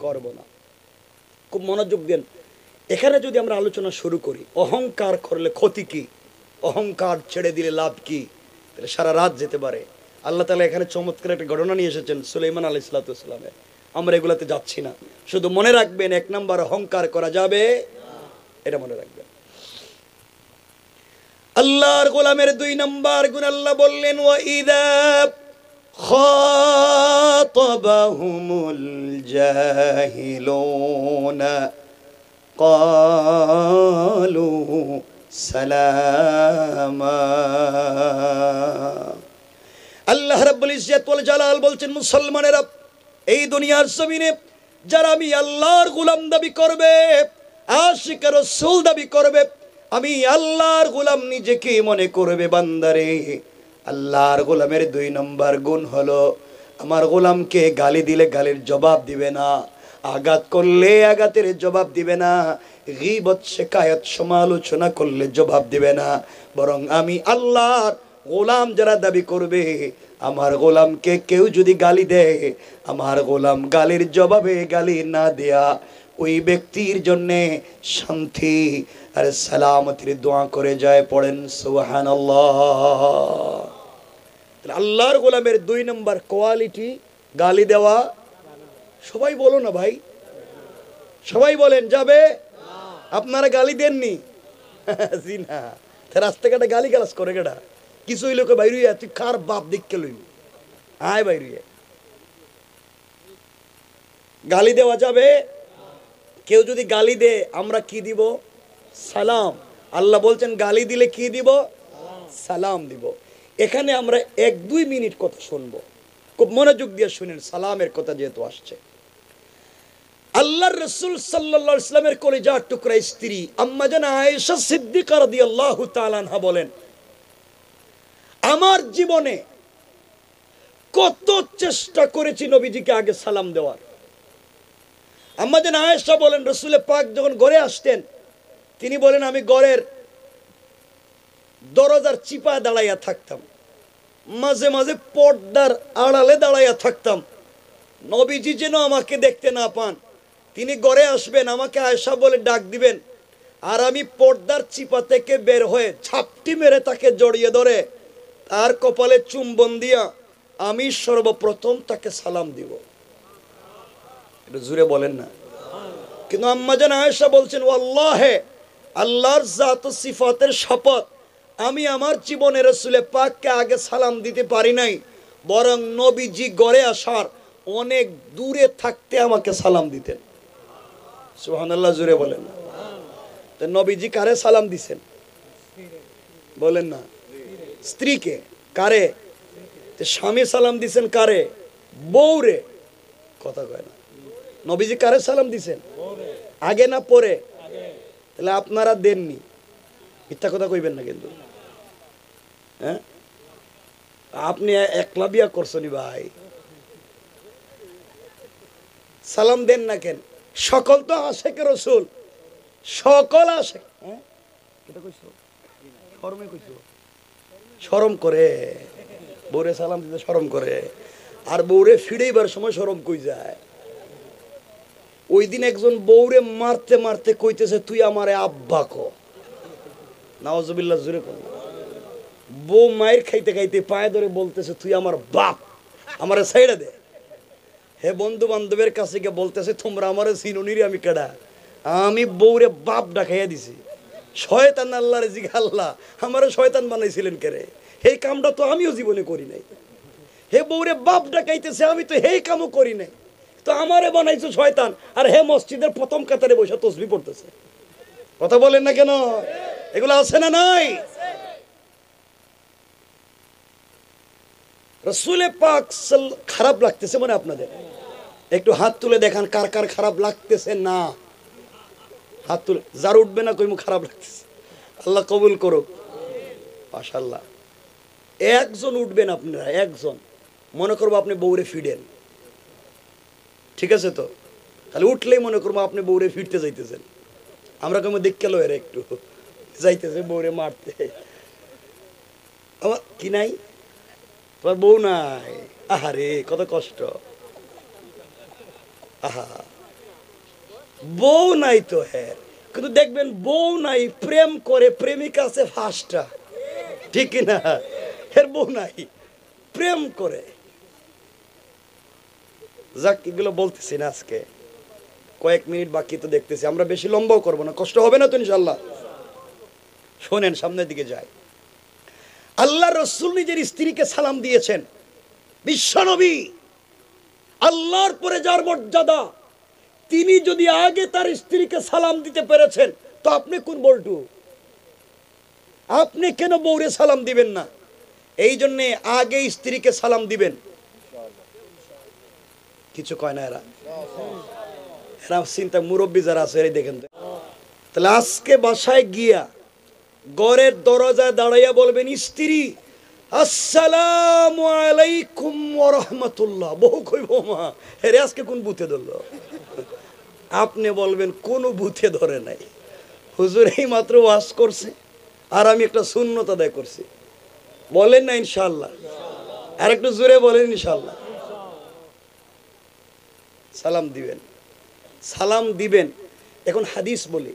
করব না। খুব মনোযোগ দেন। এখানে যদি আমরা আলোচনা শুরু করি, অহংকার করলে ক্ষতি কি, অহংকার ছেড়ে দিলে লাভ কি, তাহলে সারা রাত যেতে পারে। আল্লাহ তাআলা এখানে চমৎকার একটা ঘটনা নিয়ে এসেছেন সুলাইমান আলাইহিস সালামের। আমরা এগুলাতে যাচ্ছি না, শুধু মনে রাখবেন 1 নম্বর অহংকার করা যাবে, এটা মনে রাখবেন। আল্লাহর গোলামের 2 নম্বর গুণ, আল্লাহ বললেন, ওয়া ইযা খাতাবাহুমুল জাহিলুনা ক্বালু সালামা। আল্লাহ রাব্বুল ইজ্জত ওয়াল জালাল বলছেন, মুসলমানেরা এই দুনিয়ার জমিনে যারা আমি আল্লাহর গোলাম দাবি করবে, আশিক রাসূল দাবি করবে, আমি আল্লাহর গোলাম নিজেকে মনে করবে, বান্দারে আল্লাহর গোলামের 2 নম্বর গুণ হলো আমার গোলামকে গালি দিলে গালির জবাব দিবে না, আঘাত করলে আঘাতের জবাব দিবে না, গীবত শিকায়াত সমালোচনা করলে জবাব দিবে না, বরং আমি আল্লাহর গোলাম যারা দাবি করবে, আমার গোলামকে কেউ যদি গালি দেয়, আমার গোলাম গালির জবাবে গালি না দেয়া ওই ব্যক্তির জন্যে শান্তি আর সালামতির দোয়া করে যায়। পড়েন সুবহানাল্লাহ। আল্লাহর গোলামের 2 নম্বর কোয়ালিটি গালি দেওয়া। সবাই বলো না ভাই, সবাই বলেন যাবে। আপনারা গালি দেননি? জি না। রাস্তাঘাটে গালি গালাজ করে গেটা কিছু হইলে বাইরে তুই কার বাপ দেখকে লইব, আয় বাইরে গালি দেওয়া যাবে। কেউ যদি গালি দে আমরা কি দিব? সালাম। আল্লাহ বলছেন গালি দিলে কি দিব? সালাম দিব। এখানে আমরা 1-2 মিনিট কথা শুনবো, খুব মনোযোগ দিয়ে শুনেন। সালামের কথা যেহেতু আসছে, আল্লাহর রাসূল সাল্লাল্লাহু আলাইহি ওয়াসাল্লামের কলিজার টুকরা স্ত্রী আম্মা জান আয়েশা সিদ্দিকা রাদিয়াল্লাহু তাআলা আনহা বলেন, আমার জীবনে কত চেষ্টা করেছি নবীজিকে আগে সালাম দেওয়ার। আম্মা জান আয়েশা বলেন, রাসূল পাক যখন ঘরে আসতেন তিনি বলেন আমি ঘরের দরজার চিপা দাঁড়াইয়া থাকতাম, মাঝে মাঝে পর্দার আড়ালে দাঁড়াইয়া থাকতাম, নবীজি যেন আমাকে দেখতে না পান। তিনি ঘরে আসবেন, আমাকে আয়েশা বলে ডাক দিবেন, আর আমি পর্দার চিপা থেকে বের হয়ে ঝাপটি মেরে তাকে জড়িয়ে ধরে তার কপালে চুম্বন দিয়া আমি সর্বপ্রথম তাকে সালাম দিব। এটা জুড়ে বলেন না। কিন্তু আম্মা জান আয়েশা বলছেন, ওয়াল্লাহে আল্লাহর জাত ও সিফাতের শপথ, আমি আমার জীবনে রাসূল পাককে আগে সালাম দিতে পারি নাই, বরং নবীজি ঘরে আসার অনেক দূরে থাকতে আমাকে সালাম দিতেন। সুবহানাল্লাহ, জুড়ে বলেন না। তো নবীজি কারে সালাম দিছেন বলেন না? স্ত্রীকে। কারে? স্বামী সালাম দিছেন কারে? বউরে। কথা কয় না। নবীজি কারে সালাম দিছেন? আগে না পরে? তাহলে আপনারা দেননি, মিথ্যা কথা কইবেন না কিন্তু। হ্যাঁ, আপনি একলা বিয়া করছেন ভাই, সালাম দেন না কেন? সকল তো আশেক রাসূল, সকল আশেক। হ্যাঁ, এটা কইছো শরমে কইছো? শরম করে বউরে সালাম দিতে, শরম করে। আর বউরে ফিরেইবার সময় শরম কই যায়। ওই দিন একজন বউরে মারতে মারতে কইতেছে, তুই আমারে আব্বা কো। নাউজুবিল্লাহ, জুরে কর। বউ মায়ের খাইতে খাইতে পায়ে ধরে বলতেছে, তুই আমার বাপ, আমারে ছাইড়া দে। হে বন্ধু বান্ধবের কাছে গিয়ে বলতেছে, তোমরা আমারে চিনুনি রে, আমি কেডা? আমি বউরে বাপ ডাকাইয়া দিছি। শয়তান আল্লাহরে জিগা, আল্লাহ আমারে শয়তান বানাইছিলেন কে রে? এই কামটা তো আমিও জীবনে করি নাই। হে বউরে বাপ ডাকাইতেছে, আমি তো এই কামও করি নাই, তো আমারে বানাইছো শয়তান। আর হে মসজিদের প্রথম কাতারে বসে তসবিহ পড়তেছে। কথা বলেন না কেন? এগুলো আছে না নাই? রাসূল পাক খারাপ লাগতেছে মানে আপনাদের? একটু হাত তুলে দেখান কার কার খারাপ লাগতেছে না। হাত তুলে, যার উঠবে না কইমু খারাপ লাগতেছে। আল্লাহ কবুল করুক। মাশাআল্লাহ। একজন উঠবেন আপনারা, একজন। মনে করবো আপনি বউরে ফিডেন, ঠিক আছে তো? তাহলে উঠলেই মনে করবো আপনি বউরে ফিরতে যাইতেছেন। আমরা কেমন দেখতে লো এর একটু যাইতেছে বউরে মারতে। আমার কি নাই? তোমার বউ নাই? আহারে কত কষ্ট। আহা, বউ নাই তো। হ্যাঁ, কিন্তু দেখবেন বউ নাই, প্রেম করে, প্রেমিকা আছে 5টা, ঠিক কিনা? এর বউ নাই, প্রেম করে। যাক, এগুলো বলতেছি না আজকে, কয়েক মিনিট বাকি তো দেখতেছি, আমরা বেশি লম্বাও করবো না, কষ্ট হবে না তো ইনশাল্লাহ। শোনেন, সামনের দিকে যাই। আল্লাহ রাসূল নিজের স্ত্রীকে সালাম দিয়েছেন। বিশ্বনবী, আল্লাহর পরে যার মর্যাদা, তিনি যদি আগে তার স্ত্রীকে সালাম দিতে পেরেছেন, তো আপনি কোন বল্টু? আপনি কেন বউরে সালাম দিবেন না? এই জন্যে আগে স্ত্রীকে সালাম দিবেন। কিছু কয় না এরা? এরা চিন্তা মুরব্বী যারা আছে এরাই দেখেন তো। তাহলে আজকে বাসায় গিয়া ঘরের দরজায় দাঁড়াইয়া বলবেন, স্ত্রী আসসালামু আলাইকুম ওয়া রাহমাতুল্লাহ। বহু কইব মা এরে আজকে কোন বুথে ধরলো? আপনি বলবেন কোন বুথে ধরে নাই, হুজুর এই মাত্র ওয়াজ করছে আর আমি একটা সুন্নত আদায় করছি। বলেন না ইনশাআল্লাহ? আর একটু জোরে বলেন ইনশাআল্লাহ। সালাম দিবেন, সালাম দিবেন। এখন হাদিস বলি,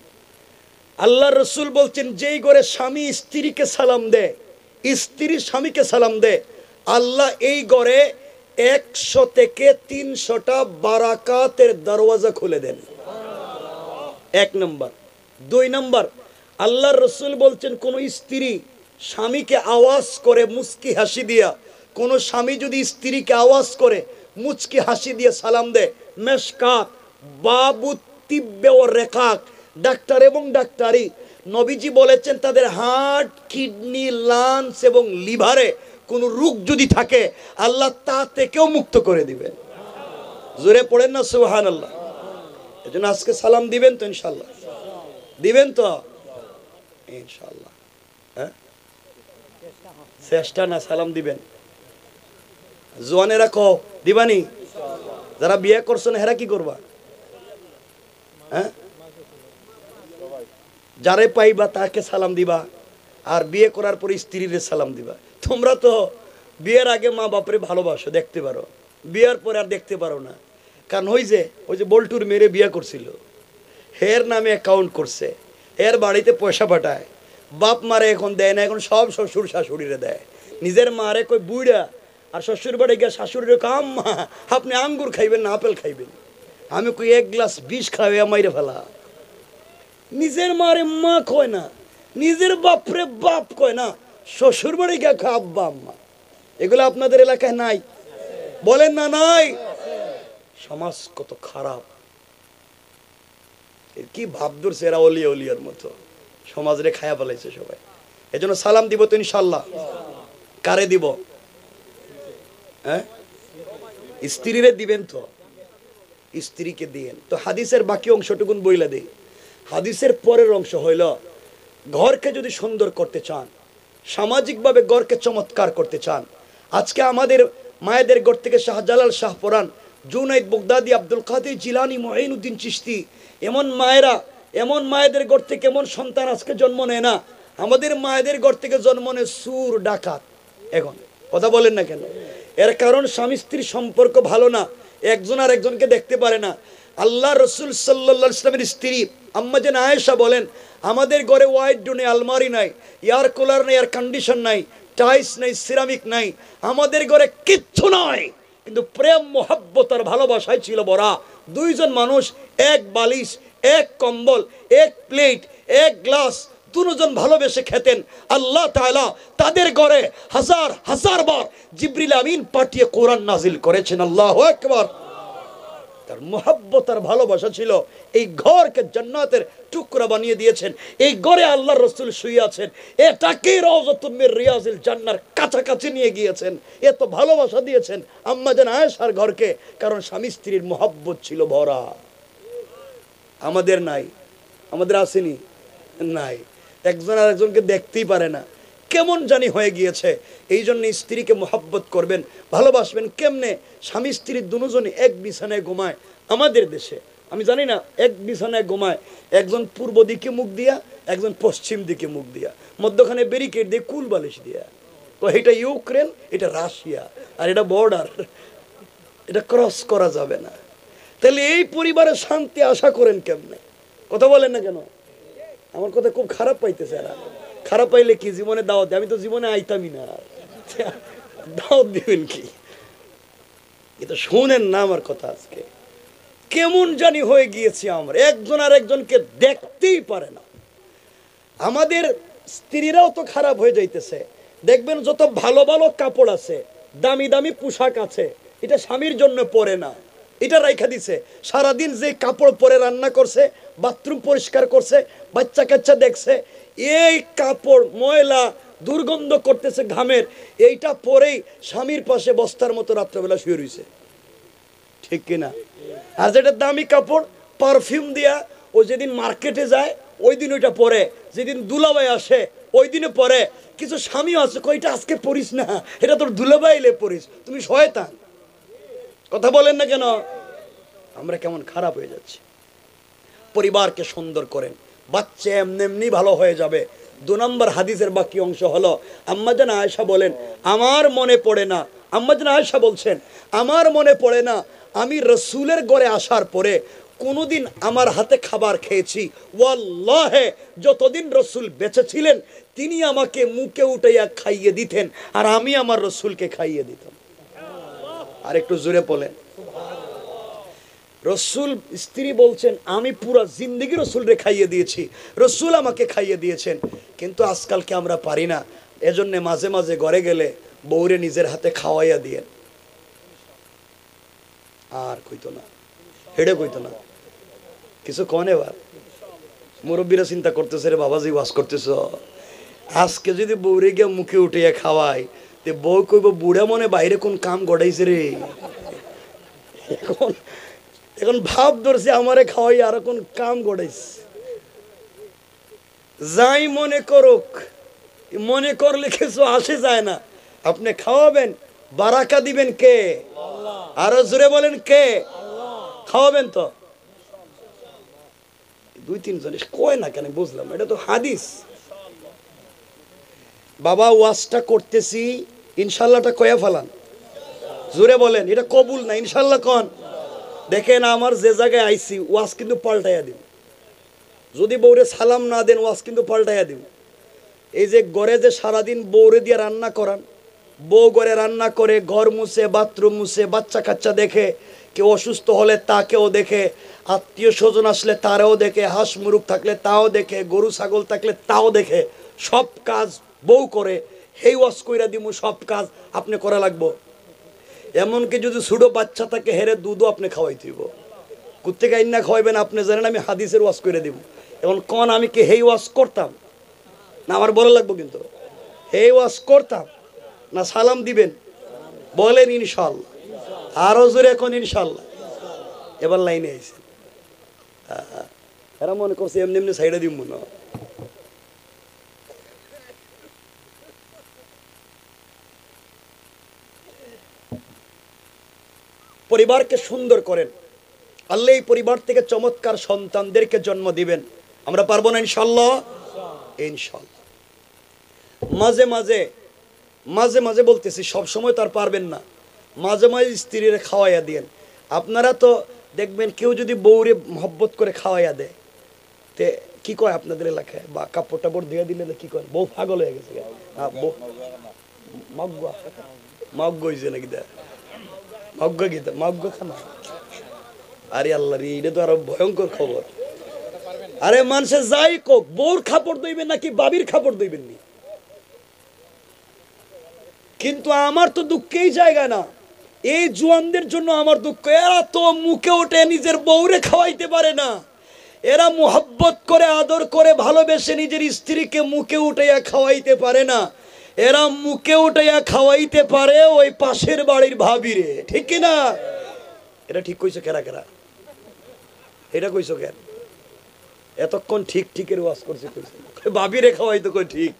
আল্লাহ রসুল বলছেন যেই ঘরে স্বামী স্ত্রীকে সালাম দেয়, স্ত্রী স্বামীকে সালাম দেয়, আল্লাহ এই ঘরে 100 থেকে 300টা বারাকাতের দরওয়াজা খুলে দেন। 1 নম্বর। 2 নম্বর, আল্লাহ রসুল বলছেন কোন স্ত্রী স্বামীকে আওয়াজ করে মুচকি হাসি দিয়া, কোন স্বামী যদি স্ত্রীকে আওয়াজ করে মুচকি হাসি দিয়ে সালাম দেয়, মেশকাত বাবু তিব্বে ও রেকাক, ডাক্তার এবং ডাক্তারি, নবীজি বলেছেন তাদের হার্ট, কিডনি, লাংস এবং লিভারে কোন রোগ যদি থাকে আল্লাহ তা থেকেও মুক্ত করে দিবেন। জোরে পড়েন না সুবহানাল্লাহ। এজন্য আজকে সালাম দিবেন তো ইনশাআল্লাহ? দিবেন তো ইনশাআল্লাহ? হ্যাঁ, চেষ্টা না, সালাম দিবেন। জোয়ানেরা কও দিবানি? যারা বিয়ে করছেন হেরা কি করবা? হ্যাঁ, যারে পাইবা তাকে সালাম দিবা, আর বিয়ে করার পরে স্ত্রীরে সালাম দিবা। তোমরা তো বিয়ের আগে মা বাপরে ভালোবাসো, দেখতে পারো, বিয়ের পরে আর দেখতে পারো না। কারণ ওই যে বল্টুর মেরে বিয়ে করছিল, হের নামে অ্যাকাউন্ট করছে, এর বাড়িতে পয়সা পাঠায়, বাপ মারে এখন দেয় না, এখন সব শ্বশুর শাশুড়িরে দেয়। নিজের মারে কই বুড়া, আর শ্বশুর বাড়ি গিয়ে শাশুড়িরে কাম মা আপনি আঙ্গুর খাইবেন না আপেল খাইবেন? আমি কই 1 গ্লাস বিষ খাওয়া মাইরে ফেলা। নিজের মারে মা কয় না, নিজের বাপরে বাপ কয় না, শ্বশুর বাড়ি গিয়ে খা আব্বা আম্মা। এগুলো আপনাদের এলাকায় নাই? বলেন না নাই? সমাজ কত খারাপ, কি ভাব ধরছে এরা অলিয়া অলিয়ার মতো, সমাজরে খায়া ফেলাইছে সবাই। এজন্য সালাম দিব তো ইনশাআল্লাহ? কারে দিব? হ্যাঁ, স্ত্রীরে দিবেন তো, স্ত্রীকে দিয়েন তো। হাদিসের বাকি অংশটুকুন বইলা দেই। হাদিসের পরের অংশ হইল, ঘরকে যদি সুন্দর করতে চান, সামাজিকভাবে ঘরকে চমৎকার করতে চান, আজকে আমাদের মায়েদের ঘর থেকে শাহজালাল, শাহপরান, জুনাইদ, বগদাদি, আব্দুল কাদের জিলানি, মুঈনুদ্দিন চিশতি, এমন মায়েরা, এমন মায়েদের ঘর থেকে এমন সন্তান আজকে জন্ম নেয় না। আমাদের মায়েদের ঘর থেকে জন্ম নেয় সুর, ডাকাত। এখন কথা বলেন না কেন? এর কারণ স্বামী স্ত্রীর সম্পর্ক ভালো না, একজন আর একজনকে দেখতে পারে না। আল্লাহ রসুল সাল্লাল্লাহু আলাইহি ওয়াসাল্লামের স্ত্রী আম্মা জান আয়েশা বলেন, আমাদের ঘরে ওয়াইড ডো নেই, আলমারি নাই, এয়ার কুলার নেই, এয়ার কন্ডিশন নাই, টাইলস নেই, সিরামিক নাই, আমাদের ঘরে কিচ্ছু নাই, কিন্তু প্রেম মোহাব্বত আর ভালোবাসায় ছিল ভরা। 2 জন মানুষ, 1 বালিশ, 1 কম্বল, 1 প্লেট, 1 গ্লাস, 2 জন ভালোবেসে খেতেন। আল্লাহ তাআলা তাদের ঘরে হাজার হাজার বার জিবরিল আমিন পাঠিয়ে কোরআন নাজিল করেছেন। আল্লাহু আকবার। তার মোহাব্বত আর ভালোবাসা ছিল, এই ঘরকে জান্নাতের টুকরা বানিয়ে দিয়েছেন। এই ঘরে আল্লাহর রাসূল শুয়ে আছেন, এটাকে রাউযাতুম মির রিয়াজিল জান্নার কাছাকাছি নিয়ে গিয়েছেন, এত ভালোবাসা দিয়েছেন আম্মা জান আয়েশার ঘরকে, কারণ স্বামী স্ত্রীর মোহাব্বত ছিল ভরা। আমাদের নাই? আমাদের আসেনি? নাই। একজন আর একজনকে দেখতেই পারে না, কেমন জানি হয়ে গিয়েছে। এই জন্য স্ত্রীকে মোহাব্বত করবেন, ভালোবাসবেন। কেমনে? স্বামী স্ত্রী দুজনে এক বিছানায় ঘুমায়। আমাদের দেশে আমি জানি না, এক বিছানায় ঘুমায়, একজন পূর্ব দিকে মুখ দিয়া, একজন পশ্চিম দিকে মুখ দিয়া, মধ্যখানে ব্যারিকেড দিয়ে কুল বালিশ দিয়া। তো এটা ইউক্রেন, এটা রাশিয়া, আর এটা বর্ডার, এটা ক্রস করা যাবে না। তাহলে এই পরিবারে শান্তি আশা করেন কেমনে? কথা বলেন না কেন? আমার কথা খুব খারাপ পাইতেছে এরা। খারাপ পাইলে কি জীবনে দাওয়াত? আমি তো জীবনে আইতামই না, দাওয়াত দিবেন কি? এটা শোনেন না আমার কথা। আজকে কেমন জানি হয়ে গিয়েছি আমরা, একজন আর একজনকে দেখতেই পারে না। আমাদের স্ত্রীরাও তো খারাপ হয়ে যাইতেছে। দেখবেন যত ভালো ভালো কাপড় আছে, দামি দামি পোশাক আছে, এটা স্বামীর জন্য পরে না, এটা রাইখা দিছে। সারাদিন যে কাপড় পরে রান্না করছে, বাথরুম পরিষ্কার করছে, বাচ্চা কাচ্চা দেখছে, এই কাপড় ময়লা দুর্গন্ধ করতেছে ঘামের, এইটা পরেই স্বামীর পাশে বস্তার মতো রাত্রেবেলা শুয়ে রয়েছে, ঠিক কিনা? আর যেটা দামি কাপড়, পারফিউম দিয়া ও যেদিন মার্কেটে যায় ওই দিন ওইটা পরে, যেদিন দুলাভাই আসে ওই দিনে পরে। কিছু স্বামীও আছে, কইটা আজকে পড়িস না, এটা তোর দুলাভাই এলে পড়িস, তুমি শয়তান। কথা বলেন না কেন? আমরা কেমন খারাপ হয়ে যাচ্ছি। পরিবারকে সুন্দর করেন, বাচ্চা এমনি এমনি ভালো হয়ে যাবে। 2 নম্বর হাদিসের বাকি অংশ হলো, আম্মাজান আয়েশা বলেন আমার মনে পড়ে না, আম্মাজান আয়েশা বলছেন আমার মনে পড়ে না আমি রসুলের ঘরে আসার পরে কোনোদিন আমার হাতে খাবার খেয়েছি। ওয়াল্লাহে যতদিন রসুল বেঁচে ছিলেন তিনি আমাকে মুখে উঠাইয়া খাইয়ে দিতেন আর আমি আমার রসুলকে খাইয়ে দিতাম। আর একটু জোরে বলেন। রসুল স্ত্রী বলছেন আমি পুরো জিন্দগি রসুলরে খাইয়ে দিয়েছি, রসুল আমাকে খাইয়ে দিয়েছেন। কিন্তু আজকালকে আমরা পারি না, এজন্য মাঝে মাঝে ঘরে গেলে বউরে নিজের হাতে খাওয়াইয়া দিয়েন। আর কইতো না, হেডে কইতো না কিছু কনে। এবার মুরব্বীরা চিন্তা করতেছে, রে বাবাজি ওয়াজ করতেছ, আজকে যদি বউরে গিয়ে মুখে উঠিয়া খাওয়াই তে বউ কইব বুড়া মনে বাইরে কোন কাম গড়াইছে রে। এখন এখন ভাব ধরছে আমারে খাওয়াই আর কোন কাম গড়াইছে। যাই মনে করুক, মনে করলে কিছু আসে যায় না। আপনি খাওয়াবেন, বারাকা দিবেন কে? আরো জোরে বলেন কে? খাওয়াবেন তো 2-3 জন কয় না কেন বুঝলাম, এটা তো হাদিস। বাবা ওয়াজটা করতেছি ইনশাল্লাহটা কয়া ফেলান, জোরে বলেন, এটা কবুল না ইনশাল্লাহ কন। দেখেন আমার যে জায়গায় আইছি ওয়াজ কিন্তু পাল্টাইয়া দিন, যদি বউরে সালাম না দেন ওয়াজ কিন্তু পাল্টাইয়া দিন। এই যে ঘরে যে সারাদিন বউরে দিয়ে রান্না করান, বউ ঘরে রান্না করে ঘর মুছে, বাথরুম মুছে, বাচ্চা কাচ্চা দেখে, কেউ অসুস্থ হলে তাকেও দেখে, আত্মীয় স্বজন আসলে তারাও দেখে, হাঁস মুরগ থাকলে তাও দেখে, গরু ছাগল থাকলে তাও দেখে, সব কাজ বউ করে। হেই ওয়াজ কইরা দিমু সব কাজ আপনি করা লাগবো। এমনকি যদি ছোট বাচ্চা থাকে হেরে দুধও আপনি খাওয়াইতে হইব। কুত্তে গাইন না খাওয়াইবেন আপনি জানেন, আমি হাদিসের ওয়াজ করে দিব। এখন কন আমি কি হেই ওয়াজ করতাম না? আমার বলা লাগবো কিন্তু হেই ওয়াজ করতাম না সালাম দিবেন? বলেন ইনশাল্লাহ। আরো জোরে এখন ইনশাল্লাহ। এবার লাইনে আইছে, এরা মনে করছে এমনি এমনি সাইডে দিব না। পরিবারকে সুন্দর করেন, আল্লাহ এই পরিবার থেকে চমৎকার সন্তানদেরকে জন্ম দিবেন। আমরা পারবো না ইনশাল্লাহ? ইনশাল্লাহ। মাঝে মাঝে মাঝে মাঝে বলতেছি, সব সময় তো আর পারবেন না, মাঝে মাঝে স্ত্রীর খাওয়াইয়া দিয়েন। আপনারা তো দেখবেন কেউ যদি বউরে মহব্বত করে খাওয়াইয়া দেয় তে কি কয় আপনাদের এলাকায়, বা কাপড় টাপড় দিয়ে দিলে কি কয়, বউ পাগল হয়ে গেছে। মগ্গ হয়েছে নাকি দেয়, মগ্গ গীতা মগ্গ খানা। আরে আল্লাহ রে, এটা তো আরো ভয়ঙ্কর খবর। আরে মানুষের যাই কোক, বউর খাপড় দইবেন নাকি বাবির খাপড় দইবেন নি? কিন্তু আমার তো দুঃখেই জায়গা না, এই জোয়ানদের জন্য আমার দুঃখ। এরা তো মুখে ওঠে নিজের বউরে খাওয়াইতে পারে না, এরা মোহাব্বত করে আদর করে ভালোবেসে নিজের স্ত্রীকে মুখে উঠাইয়া খাওয়াইতে পারে না, এরা মুখে উঠাইয়া খাওয়াইতে পারে ওই পাশের বাড়ির ভাবিরে। ঠিক কিনা? এটা ঠিক কইছো কেরা কেরা? এটা কইছো কেন? এতক্ষণ ঠিক ঠিকের ওয়াজ করছে, ভাবিরে খাওয়াইতো কই ঠিক।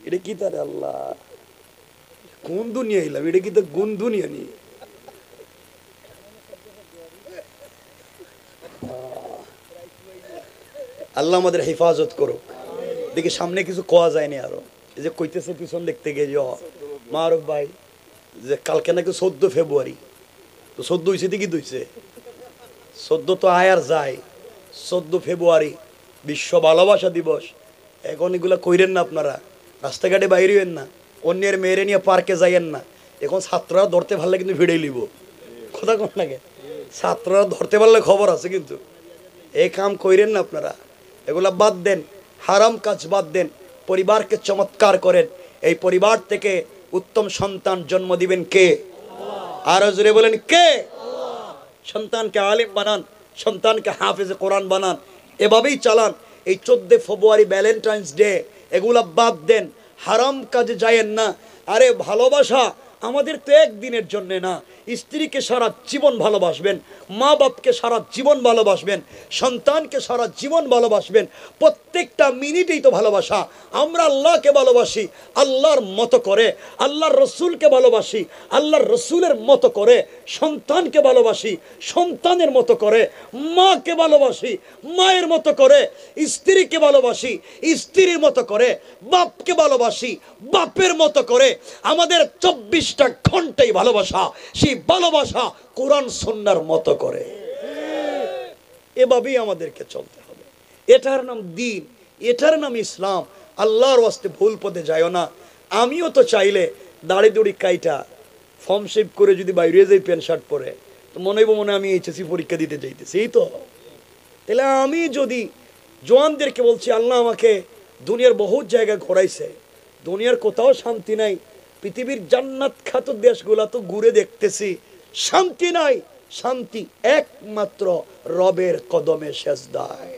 এটা কি তারে আল্লাহ, কোন দুনিয়া এলাম? এটা কি তো কোন দুনিয়া নি? আল্লাহ আমাদের হেফাজত করো। দেখি সামনে কিছু কোয়া যায়নি আরো, এই যে কইতেছে পিছন দেখতে গিয়ে যে মারুফ ভাই যে কালকে নাকি 14 ফেব্রুয়ারি, তো 14 হয়েছে দেখি দইছে 14 তো আয়ার যায়, 14 ফেব্রুয়ারি বিশ্ব ভালোবাসা দিবস। এখন এগুলা কইরেন না আপনারা, রাস্তাঘাটে বাইরে হইেন না, অন্যের মেয়েরে নিয়ে পার্কে যাইয়েন না। এখন ছাত্ররা ধরতে পারলে কিন্তু ভিড়ে লিব, কথা কোন লাগে, ছাত্ররা ধরতে পারলে খবর আছে। কিন্তু এই কাম কইরেন না আপনারা, এগুলা বাদ দেন, হারাম কাজ বাদ দেন, পরিবারকে চমৎকার করেন। এই পরিবার থেকে উত্তম সন্তান জন্ম দিবেন কে? আরো জোরে বলেন কে? সন্তানকে আলিম বানান, সন্তানকে হাফেজে কোরআন বানান, এভাবেই চালান। এই 14 ফেব্রুয়ারি ভ্যালেন্টাইন্স ডে এগুলা বাদ দেন, হারাম কাজে যায়েন না। আরে ভালোবাসা আমাদের তো একদিনের জন্য না, স্ত্রীকে সারা জীবন ভালোবাসবেন, মা বাপকে সারা জীবন ভালোবাসবেন, সন্তানকে সারা জীবন ভালোবাসবেন। প্রত্যেকটা মিনিটেই তো ভালোবাসা। আমরা আল্লাহকে ভালোবাসি আল্লাহর মতো করে, আল্লাহর রসুলকে ভালোবাসি আল্লাহর রসুলের মতো করে, সন্তানকে ভালোবাসি সন্তানের মতো করে, মাকে ভালোবাসি মায়ের মতো করে, স্ত্রীকে ভালোবাসি স্ত্রীর মতো করে, বাপকে ভালোবাসি বাপের মতো করে। আমাদের 24টা ঘন্টাই ভালোবাসা, সেই ভালোবাসা কোরআন সুন্নাহর মতো করে। এভাবেই আমাদেরকে চলতে হবে। এটার নাম দ্বীন, এটার নাম ইসলাম। আল্লাহর ওয়াস্তে ভুল পথে যাইও না। আমিও তো চাইলে দাড়ি দুড়ি কাইটা ফর্ম শেপ করে যদি বাইরে যাই প্যান্ট শার্ট পরে, তো মনে আমি এইচএসসি পরীক্ষা দিতে যাইতেছি। এই তো, তাহলে আমি যদি জওয়ানদেরকে বলছি আল্লাহ আমাকে দুনিয়ার বহুত জায়গায় ঘোরাইছে, দুনিয়ার কোথাও শান্তি নাই, পৃথিবীর জান্নাত খ্যাত দেশগুলা তো ঘুরে দেখতেছি, শান্তি নাই। শান্তি একমাত্র রবের কদমে সেজদায়।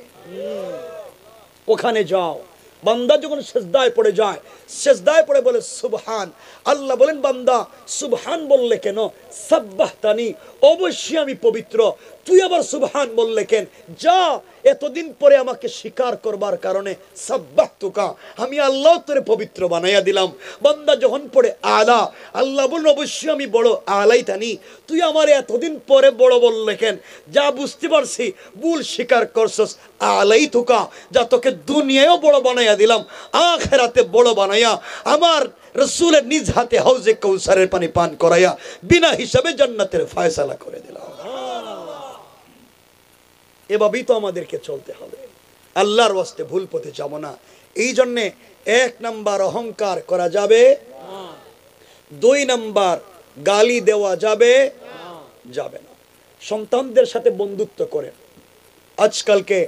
ওখানে যাও। বান্দা যখন সেজদায় পড়ে যায়, সেজদায় পড়ে বলে সুবহান, আল্লাহ বলেন বান্দা সুবহান বললে কেন? সাব্বাহতানি, অবশ্যই আমি পবিত্র, তুই আবার সুবহান বললে কেন? যা, এতদিন পরে আমাকে স্বীকার করবার কারণে সাব্বাহতুকা, আমি আল্লাহ তোরে পবিত্র বানাইয়া দিলাম। বান্দা যখন পড়ে আলা, আল্লাহ বলেন অবশ্যই আমি বড়, আলাই তানি, তুই আমার এতদিন পরে বড় বললে কেন? যা, বুঝতে পারছি ভুল স্বীকার করছস, আলাই তুকা, যা তোকে দুনিয়ায়ও বড় বানাইয়া দিলাম, আখিরাতে বড় বানাইয়া আমার রাসূলের নিজ হাতে হাউজে কাউসারের পানি পান করাইয়া বিনা হিসাবে জান্নাতের ফয়সালা করে দিলাম। এভাবেই তো আমাদেরকে চলতে হবে। আল্লাহর ওয়াস্তে ভুল পথে যাব না। এই জন্যে 1 নাম্বার অহংকার করা যাবে, 2 নাম্বার গালি দেওয়া যাবে না। সন্তানদের সাথে বন্ধুত্ব করেন। আজকালকে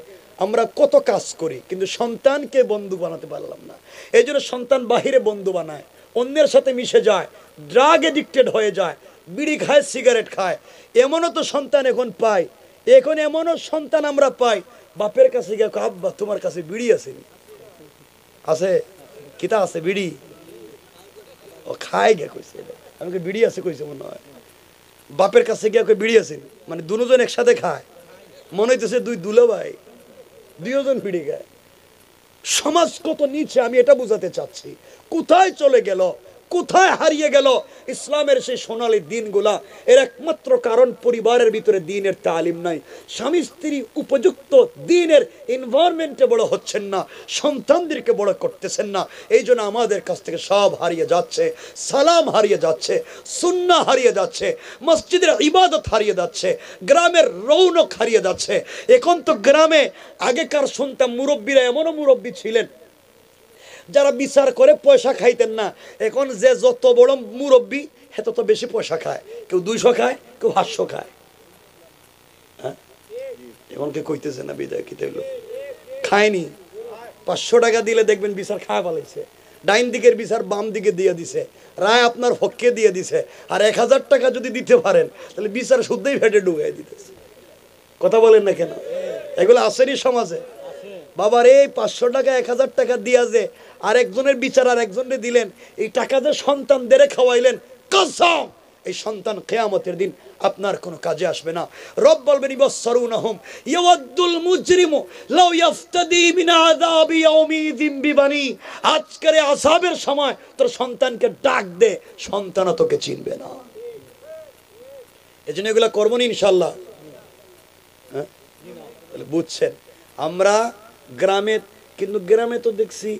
আমরা কত কাজ করি কিন্তু সন্তানকে বন্ধু বানাতে পারলাম না। এই জন্য সন্তান বাহিরে বন্ধু বানায়, অন্যের সাথে মিশে যায়, ড্রাগ এডিক্টেড হয়ে যায়, বিড়ি খায়, সিগারেট খায়। এমনও তো সন্তান এখন পাই, এখন এমনও সন্তান আমরা পাই, বাপের কাছে গিয়ে আব্বা তোমার কাছে বিড়ি আছে? আছে কিতা আছে? বিড়ি ও খায় গে কইছে, আমাকে বিড়ি আছে কইছে মনে হয়। বাপের কাছে গিয়ে বিড়ি আছে, মানে দুজন একসাথে খায়, মনে হইতেছে 2 দুলা ভাই, 2 জন বিড়ি খায়। সমাজ কত নিচে আমি এটা বুঝাতে চাচ্ছি। কোথায় চলে গেল, কোথায় হারিয়ে গেল ইসলামের সেই সোনালী দিনগুলা? এর একমাত্র কারণ পরিবারের ভিতরে দ্বীনের তালিম নাই। স্বামী স্ত্রী উপযুক্ত দ্বীনের এনভায়রনমেন্টে বড় হচ্ছেন না, সন্তানদেরকে বড় করতেছেন না। এই জন্য আমাদের কাছ থেকে সব হারিয়ে যাচ্ছে। সালাম হারিয়ে যাচ্ছে, সুন্নাহ হারিয়ে যাচ্ছে, মসজিদের ইবাদত হারিয়ে যাচ্ছে, গ্রামের রৌনক হারিয়ে যাচ্ছে। এখন তো গ্রামে আগেকার শুনতাম মুরব্বীরা, এমনও মুরব্বী ছিলেন যারা বিচার করে পয়সা খাইতেন না। এখন যে যত বড় মুরব্বী সে তত বেশি পয়সা খায়। কেউ 200 খায়, কেউ 500 খায়। হ্যাঁ, এখন কে কইতেছে না বিদায় কি হইলো? খায়নি। 500 টাকা দিলে দেখবেন বিচার খায় পালাইছে। ডাইন দিকের বিচার বাম দিকে দিয়ে দিছে, রায় আপনার হককে দিয়ে দিছে। আর 1000 টাকা যদি দিতে পারেন তাহলে বিচার শুদ্ধই ভেটে ঢুকাই দিতেছে। কথা বলেন না কেন? এগুলো আসেনি সমাজে। বাবার এই 500 টাকা 1000 টাকা দিয়া যে আরেকজনের বিচার আর একজনের দিলেন, এই টাকা যে সন্তানদের খাওয়াইলেন, কসম এই সন্তান কিয়ামতের দিন আপনার কোনো কাজে আসবে না। রব বলবেন ইবসরুনহুম ইয়াওয়াদুল মুজরিমু লাউ ইফতাদি মিন আযাবি ইয়াউমিযিন বিবানি, আজকের আযাবের সময় তোর সন্তানকে ডাক দে, সন্তান তোকে চিনবে না। এজন্য এগুলা করব না ইনশাআল্লাহ। হ্যাঁ, তাহলে বুঝছেন আমরা গ্রামে, কিন্তু গ্রামে তো দেখছি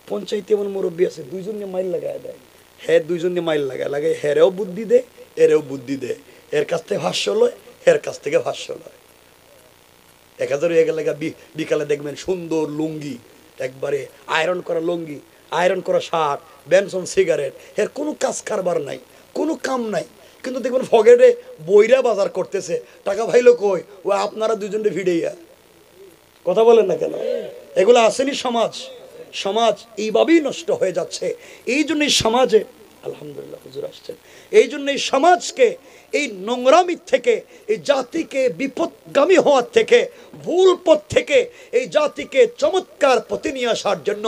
পঞ্চায়েতে এমন মুরব্বী আছে 2 জনে মাইল লাগায় দেয়। হ্যাঁ, 2 জনে মাইল লাগায়, হেরেও বুদ্ধি দেয়, এরেও বুদ্ধি দেয়। এর কাছ থেকে ভাষ্য লয়, এর কাছ থেকে ভাষ্য লয়। 1000 হয়ে গেলে বিকালে দেখবেন সুন্দর লুঙ্গি, একবারে আয়রন করা লুঙ্গি, আয়রন করা শার্ট, বেনসন সিগারেট, এর কোনো কাজ কারবার নাই, কোনো কাম নাই। কিন্তু দেখবেন ফগেটে বইরা বাজার করতেছে, টাকা ভাইলো কই? ও আপনারা 2 জনে ভিড়েইয়া। কথা বলেন না কেন? এগুলো আসেনি সমাজ। সমাজ এইভাবেই নষ্ট হয়ে যাচ্ছে। এই জন্যই সমাজে আলহামদুলিল্লাহ হুজুর আসছেন। এই জন্য এই সমাজকে, এই নোংরামি থেকে, এই জাতিকে বিপদগামী হওয়ার থেকে, ভুল পথ থেকে এই জাতিকে চমৎকার পথে নিয়ে আসার জন্য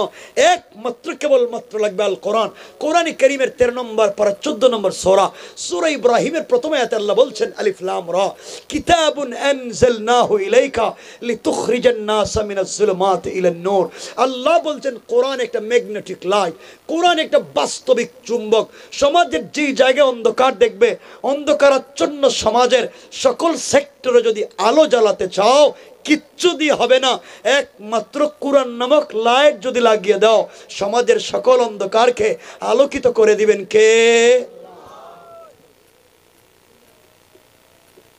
একমাত্র কেবলমাত্র লাগবে আল কোরআন। কোরআন কারীমের 13 নম্বর পারা 14 নম্বর সূরা, সূরা ইব্রাহিমের প্রথম আয়াতে আল্লাহ বলছেন আলিফ লাম রা, কিতাবুন আনজালনাহু ইলাইকা লিতুখরিজান নাসা মিনাজ যুলুমাতি ইলান নূর। আল্লাহ বলছেন কোরআন একটা ম্যাগনেটিক লাইট, কোরআন একটা বাস্তবিক চুম্বক। সমাজের যে জায়গায় অন্ধকার দেখবে, অন্ধকারাচ্ছন্ন সমাজের সকল সেক্টরে যদি আলো জ্বালাতে চাও, কিচ্ছু দিয়ে হবে না, একমাত্র কোরআন নামক লাইট যদি লাগিয়ে দাও, সমাজের সকল অন্ধকারকে আলোকিত করে দিবেন কে?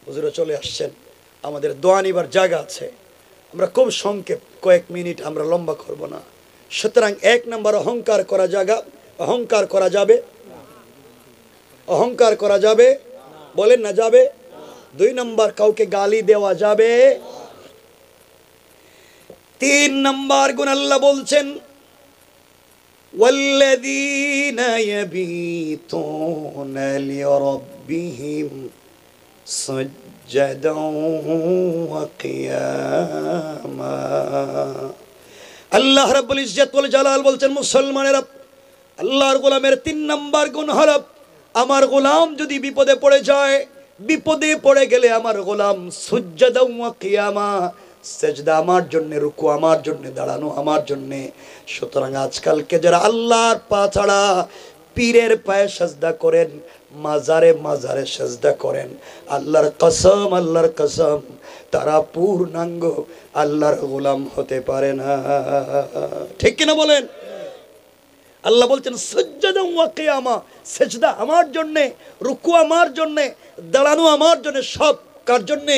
হুজুরা চলে আসছেন, আমাদের দোয়া নিবার জায়গা আছে, আমরা খুব সংক্ষেপ কয়েক মিনিট, আমরা লম্বা করব না। সুতরাং 1 নম্বর অহংকার করা জায়গা, অহংকার করা যাবে, অহংকার করা যাবে, বলেন না যাবে। 2 নম্বর কাউকে গালি দেওয়া যাবে। 3 নম্বর গুণ আল্লাহ বলছেন ওয়াল্লাযীনা ইয়াবীতুনা লিরাব্বিহিম সুজদান ওয়া কিয়ামা। আল্লাহ রাব্বুল ইজ্জত ওয়াল জালাল বলছেন মুসলমানেরা, আল্লাহর গোলামের 3 নম্বর গুণ হলো আমার গোলাম যদি বিপদে পড়ে যায়, বিপদে পড়ে গেলে আমার গোলাম সুজদান ওয়া কিয়ামা, সেজদা আমার জন্য, রুকু আমার জন্য, দাঁড়ানো আমার জন্য। সুতরাং আজকালকে যারা আল্লাহর পা ছাড়া পীরের পায়ে সেজদা করেন, মাজারে মাজারে সেজদা করেন, আল্লাহর কসম, আল্লাহর কসম, তারা পূর্ণাঙ্গ আল্লাহর গোলাম হতে পারে না। ঠিক কিনা বলেন? আল্লাহ বলছেন সুজদা ওয়া কিয়ামা, সেজদা আমার জন্য, রুকু আমার জন্য, দাঁড়ানো আমার জন্য, সব কার জন্য?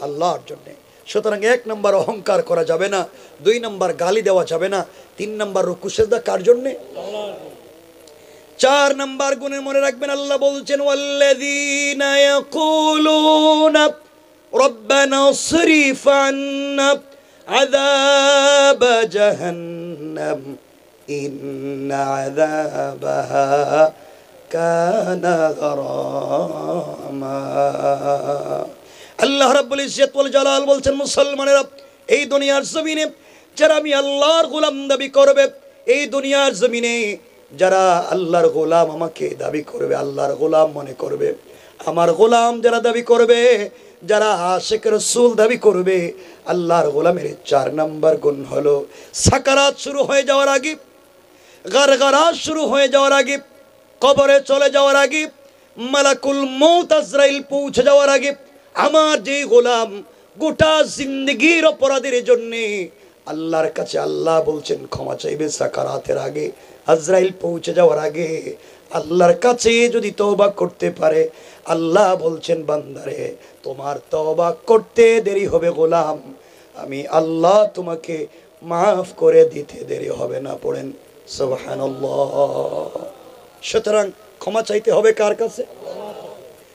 আল্লাহর জন্য। সুতরাং 1 নম্বর অহংকার করা যাবে না, 2 নম্বর গালি দেওয়া যাবে না, 3 নম্বর রুকু সেজদা কার জন্য? 4 নম্বর গুণে মনে রাখবেন আল্লাহ বলছেন ওয়াল্লাযীনা ইয়াকুলুনা রব্বানা সরিফ আন্না আযাব জাহান্নাম ইন্না আযাবাহা কানা গারামা। আল্লাহ রাব্বুল ইজ্জত ওয়াল জালাল বলছেন মুসলমানেরা, এই দুনিয়ার জমিনে যারা আমি আল্লাহর গোলাম দাবি করবে, এই দুনিয়ার জমিনে যারা আল্লাহর গোলাম আমাকে দাবি করবে, আল্লাহর গোলাম মনে করবে, আমার গোলাম যারা দাবি করবে, যারা আশিক রাসূল দাবি করবে, আল্লাহর গোলামের 4 নম্বর গুণ হলো সাকারাত শুরু হয়ে যাওয়ার আগে, গারগারাত শুরু হয়ে যাওয়ার আগে, কবরে চলে যাওয়ার আগে, মালাকুল মউত আজরাইল পৌঁছে যাওয়ার আগে, আমার যে গোলাম গোটা জিন্দগির অপরাধের জন্য আল্লাহর কাছে আল্লাহ বলছেন ক্ষমা চাইবে, সাকারাতের আগে, আজরাইল পৌঁছে যাওয়ার আগে আল্লাহর কাছে যদি তওবা করতে পারে, আল্লাহ বলছেন বান্দারে তোমার তওবা করতে দেরি হবে গোলাম, আমি আল্লাহ তোমাকে মাফ করে দিতে দেরি হবে না। পড়েন সুবহানাল্লাহ। সুতরাং ক্ষমা চাইতে হবে কার কাছে?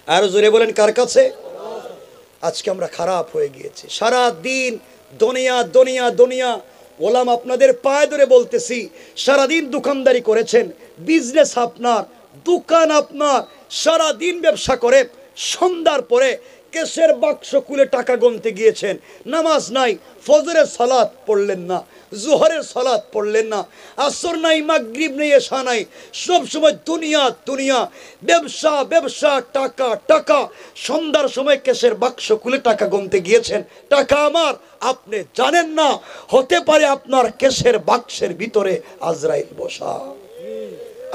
আর জোরে বলেন কার কাছে? আজকে আমরা খারাপ হয়ে গিয়েছি, সারা দিন দুনিয়া দুনিয়া দুনিয়া। গোলাম আপনাদের পায়ে ধরে বলতেছি, সারাদিন দোকানদারি করেছেন, বিজনেস আপনার, দোকান আপনার, সারাদিন ব্যবসা করে সন্ধ্যার পরে কেশের বাক্স খুলে টাকা গুনতে গিয়েছেন, নামাজ নাই, ফজরের সালাত পড়লেন না, জোহরের সালাত পড়লেন না, আসর নাই, মাগরিব নেই, এশা নাই, সব সময় দুনিয়া দুনিয়া, ব্যবসা ব্যবসা, টাকা টাকা। সন্ধ্যার সময় কেশের বাক্স খুলে টাকা গুনতে গিয়েছেন, টাকা আমার, আপনি জানেন না হতে পারে আপনার কেশের বাক্সের ভিতরে আজরাইল বসা।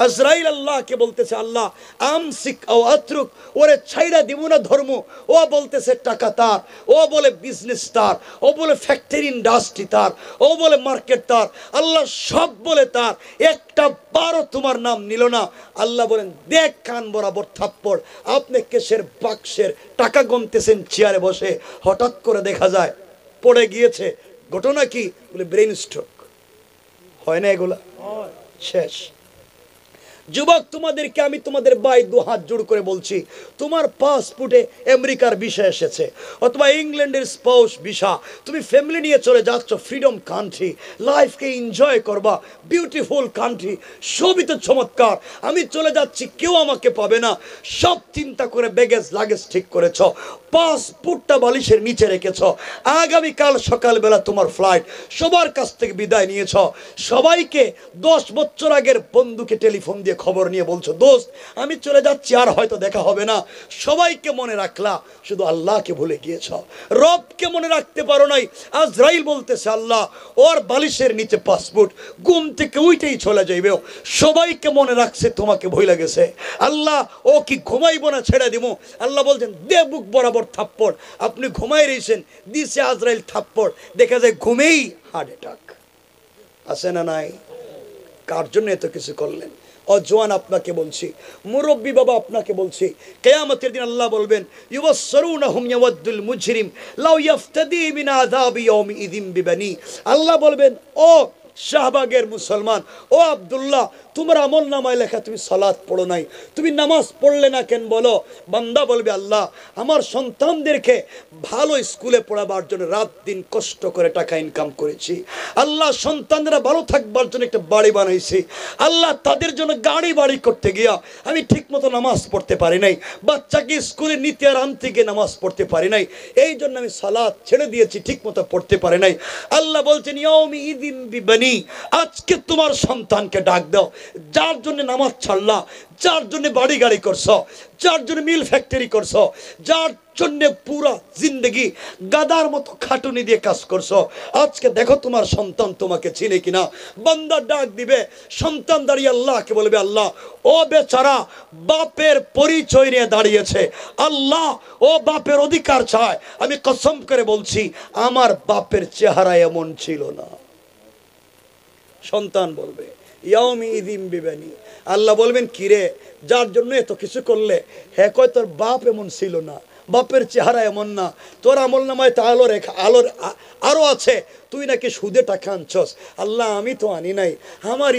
আজরাইল আল্লাহকে বলতেছে আল্লাহ আমসিক আও আতরুক, ওরে ছাইরা দিব না ধর্ম। ও বলতেছে টাকা তার, ও বলে বিজনেস তার, ও বলে ফ্যাক্টরি ইন্ডাস্ট্রি তার, ও বলে মার্কেট তার, আল্লাহ সব বলে তার, একটা বারও তোমার নাম নিল না। আল্লাহ বলেন দেখ কান বরাবর থাপ্পড়। আপনি কেশের বাক্সের টাকা গুনতেছেন চেয়ারে বসে, হঠাৎ করে দেখা যায় পড়ে গিয়েছে। ঘটনা কি? বলে ব্রেন স্ট্রোক। হয় না এগুলা? শেষ। যুবক তোমাদেরকে আমি তোমাদের ভাই দুহাত জোড় করে বলছি, তোমার পাসপোর্টে আমেরিকার ভিসা এসেছে অথবা ইংল্যান্ডের স্পাউস ভিসা, তুমি ফ্যামিলি নিয়ে চলে যাচ্ছ ফ্রিডম কান্ট্রি, লাইফকে এনজয় করবা, বিউটিফুল কান্ট্রি, সবই তো চমৎকার, আমি চলে যাচ্ছি কেউ আমাকে পাবে না, সব চিন্তা করে ব্যাগেজ লাগেজ ঠিক করেছ, পাসপোর্টটা বালিশের নিচে রেখেছ, আগামীকাল সকালবেলা তোমার ফ্লাইট, সবার কাছ থেকে বিদায় নিয়েছ, সবাইকে 10 বছর আগের বন্ধুকে টেলিফোন দিয়ে খবর নিয়ে বলছো দোস্ত আমি চলে যাচ্ছি, আর হয়তো দেখা হবে না, সবাইকে মনে রাখলা, শুধু আল্লাহকে ভুলে গিয়েছ, রবকে মনে রাখতে পারো নাই। আজরাইল বলতেছে আল্লাহ ওর বালিশের নিচে পাসপোর্ট, ঘুম থেকে উইটেই চলে যাইবে, সবাইকে মনে রাখছে, তোমাকে ভুলে গেছে, আল্লাহ ও কি ঘুমাইব না ছেড়ে দিব, আল্লাহ বলছেন দে বুক বরাবর থাপ্পড়, আপনি ঘুমাই রয়েছেন, দিছে আজরাইল থাপ্পড়, দেখা যায় ঘুমেই হার্ট অ্যাটাক। আছে না নাই? কার জন্য এত কিছু করলেন? অজওয়ান আপনাকে বলছি, মুরব্বী বাবা আপনাকে বলছি, কিয়ামতের দিন আল্লাহ বলবেন ইউবাসসিরুনহুম ইয়াওয়াদ্দুল মুজরিম লাউ ইফতাদি মিন আযাবি ইয়াউমিযিন বিবানি, আল্লাহ বলবেন ও শাহবাগের মুসলমান, ও আব্দুল্লাহ তোমার আমল নামায় লেখা তুমি সালাত পড়ো নাই, তুমি নামাজ পড়লে না কেন বলো? বান্দা বলবে আল্লাহ আমার সন্তানদেরকে ভালো স্কুলে পড়াবার জন্য রাত দিন কষ্ট করে টাকা ইনকাম করেছি, আল্লাহ সন্তানরা ভালো থাকবার জন্য একটা বাড়ি বানাইছি, আল্লাহ তাদের জন্য গাড়ি বাড়ি করতে গিয়া আমি ঠিক মতো নামাজ পড়তে পারি নাই, বাচ্চাকে স্কুলে নিতে আর আনতে গিয়ে নামাজ পড়তে পারি নাই, এই জন্য আমি সালাত ছেড়ে দিয়েছি, ঠিক মতো পড়তে পারি নাই। আল্লাহ বলছেন ইয়াউমিযিন বিবানি, আজকে তোমার সন্তানকে ডাক দাও, যার জন্য নামাজ ছাড়লা, যার জন্য বাড়ি গাড়ি করছো, যার জন্য মিল ফ্যাক্টরি করছো, যার জন্য পুরা জিন্দগি গাদার মতো খাটুনি দিয়ে কাজ করছো, আজকে দেখো তোমার সন্তান তোমাকে চিনে কিনা। বান্দা ডাক দিবে, সন্তান দাঁড়িয়ে আল্লাহকে বলবে আল্লাহ ও বেচারা বাপের পরিচয় নিয়ে দাঁড়িয়েছে, আল্লাহ ও বাপের অধিকার চায়, আমি কসম করে বলছি আমার বাপের চেহারা এমন ছিল না। সন্তান বলবে ইয়াউমিযিন বিবানি, আল্লাহ বলবেন কিরে যার জন্য এত কিছু করলে, হ্যাঁ কয় তোর বাপ এমন ছিল না, বাপের চেহারা এমন না, তোর আমল নামায় তা আলোর আরো আছে, তুই নাকি সুদে টাকা আনছস, আল্লাহ আমি তো আনি নাই, আমার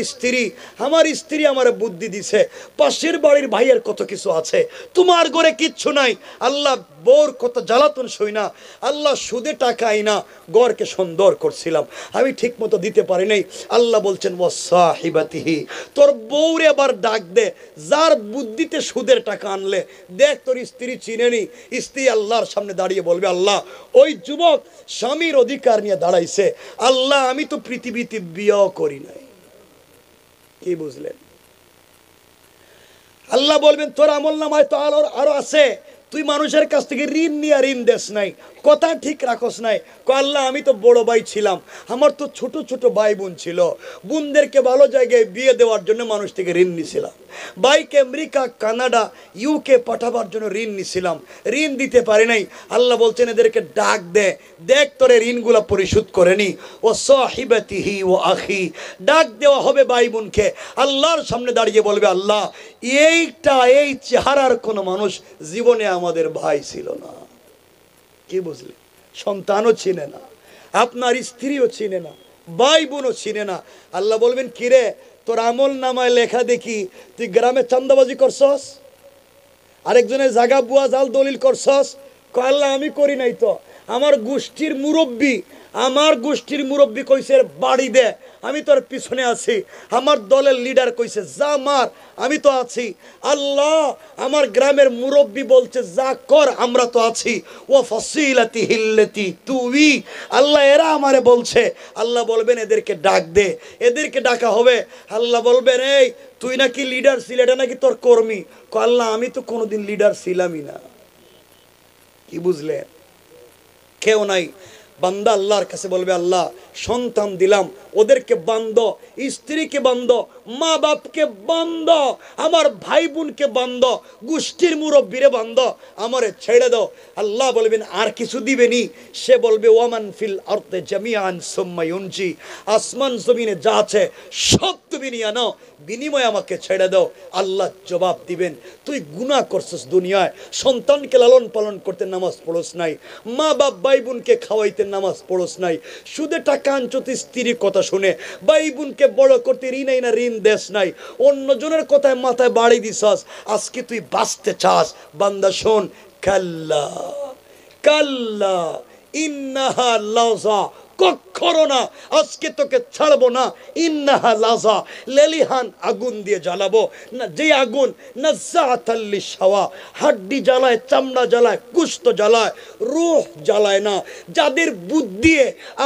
স্ত্রী আমার বুদ্ধি দিছে, পাশের বাড়ির ভাইয়ের কত কিছু আছে, তোমার ঘরে কিচ্ছু নাই, আল্লাহ বোর কত জ্বালাতন সই না, আল্লাহ সুদে টাকা আইনা গড়কে সুন্দর করছিলাম, আমি ঠিক মতো দিতে পারি নাই। আল্লাহ বলছেন ওয়াসাহিবাতিহি, তোর বউরে আবার ডাক দে, যার বুদ্ধিতে সুদের টাকা আনলে, দেখ তোর স্ত্রী চিনেনি, স্ত্রী আল্লাহর সামনে দাঁড়িয়ে বলবে আল্লাহ ওই যুবক স্বামীর অধিকার নিয়ে দাঁড়াইছে, আল্লাহ আমি তো পৃথিবীতে বিয়ে করি নাই। কি বুঝলেন? আল্লাহ বলবেন তোর আমল নামায় তো আরো আছে, তুই মানুষের কাছ থেকে ঋণ নিয়ে ঋণ দেস নাই, কথা ঠিক রাখস নাই, আল্লাহ আমি তো বড় ভাই ছিলাম, আমার তো ছোট ছোট ভাই বোন ছিল, বোনদেরকে ভালো জায়গায় বিয়ে দেওয়ার জন্য মানুষ থেকে ঋণ নিছিলাম, ভাইকে আমেরিকা কানাডা ইউকে পাঠাবার জন্য ঋণ নিছিলাম, ঋণ দিতে পারি নাই, আল্লাহ বলছেন এদেরকে ডাক দে, দেখ তোর ঋণগুলো পরিশোধ করেনি, ও সাহিবাতিহি ও আখি, ডাক দেওয়া হবে ভাই বোনকে, আল্লাহর সামনে দাঁড়িয়ে বলবে আল্লাহ এই চেহারার কোনো মানুষ জীবনে আমাদের ভাই ছিল না। কি বুঝলি? সন্তানও চিনে না, আপনার স্ত্রীও চিনে না, ভাই বোনও চিনে না। আল্লাহ বলবেন কিরে তোর আমল নামায় লেখা দেখি তুই গ্রামে চান্দাবাজি করছস, আরেকজনের জায়গা বুয়া জাল দলিল করছস, আল্লাহ আমি করি নাই তো, আমার গোষ্ঠীর মুরব্বী কইছে বাড়ি দে, আমি তোর পিছনে আছি, আমার দলের লিডার কইছে যা মার, আমি তো আছি, আল্লাহ আমার গ্রামের মুরব্বী বলছে যা কর, আমরা তো আছি, ও ফাসিলাতি হিল্লাতি তুই, আল্লাহ এরা আমারে বলছে, আল্লাহ বলবেন এদেরকে ডাক দে, এদেরকে ডাকা হবে, আল্লাহ বলবেন এই তুই নাকি লিডার ছিল, এটা নাকি তোর কর্মী, আল্লাহ আমি তো কোনোদিন লিডার ছিলামই না। কি বুঝলেন? কেউ নাই, বান্দা আল্লাহর কাছে বলবে আল্লাহ সন্তান দিলাম, ওদেরকে বান্ধ, স্ত্রীকে বান্ধ, মা বাপকে বান্ধ, আমার ভাই বোনকে বান্ধ, গোষ্ঠীর মুরব্বীরে বান্ধ, আমারে ছেড়ে দাও। আল্লাহ বলবেন আর কিছু দিবেনি? সে বলবে ওয়ামান ফিল আরদি জামিআন সুম্মা ইউনজি, আসমান জমিনে যা আছে সব তুমি তুমি নিয়ে আনো, বিনিময়ে আমাকে ছেড়ে দাও। আল্লাহ জবাব দিবেন, তুই গুনাহ করছিস দুনিয়ায়, সন্তানকে লালন পালন করতে নামাজ পড়োস নাই, মা বাপ ভাই বোনকে খাওয়াইতে নামাজ পড়োস নাই, সুদে টাকা আনছত স্ত্রীর কথা শুনে, ভাই বোনকে বড় করতে ঋণ এই না ঋণ দেশ নাই, অন্যজনের কথায় মাথায় বাড়ি দিছাস, আজকে তুই বাঁচতে চাস। বান্দা শোন, কাল্লা কাল্লা ইন্নাহা লাযা, কখনো না, আজকে তোকে ছাড়বো না। ইন্নাহা লাযা, লেলিহান আগুন দিয়ে জ্বালাবো না, যে আগুন নাযাআতাল লিশাওয়া, হাড্ডি জ্বালায়, চামড়া জ্বালায়, গোশত জ্বালায়, রূহ জ্বালায় না। যাদের বুদ্ধি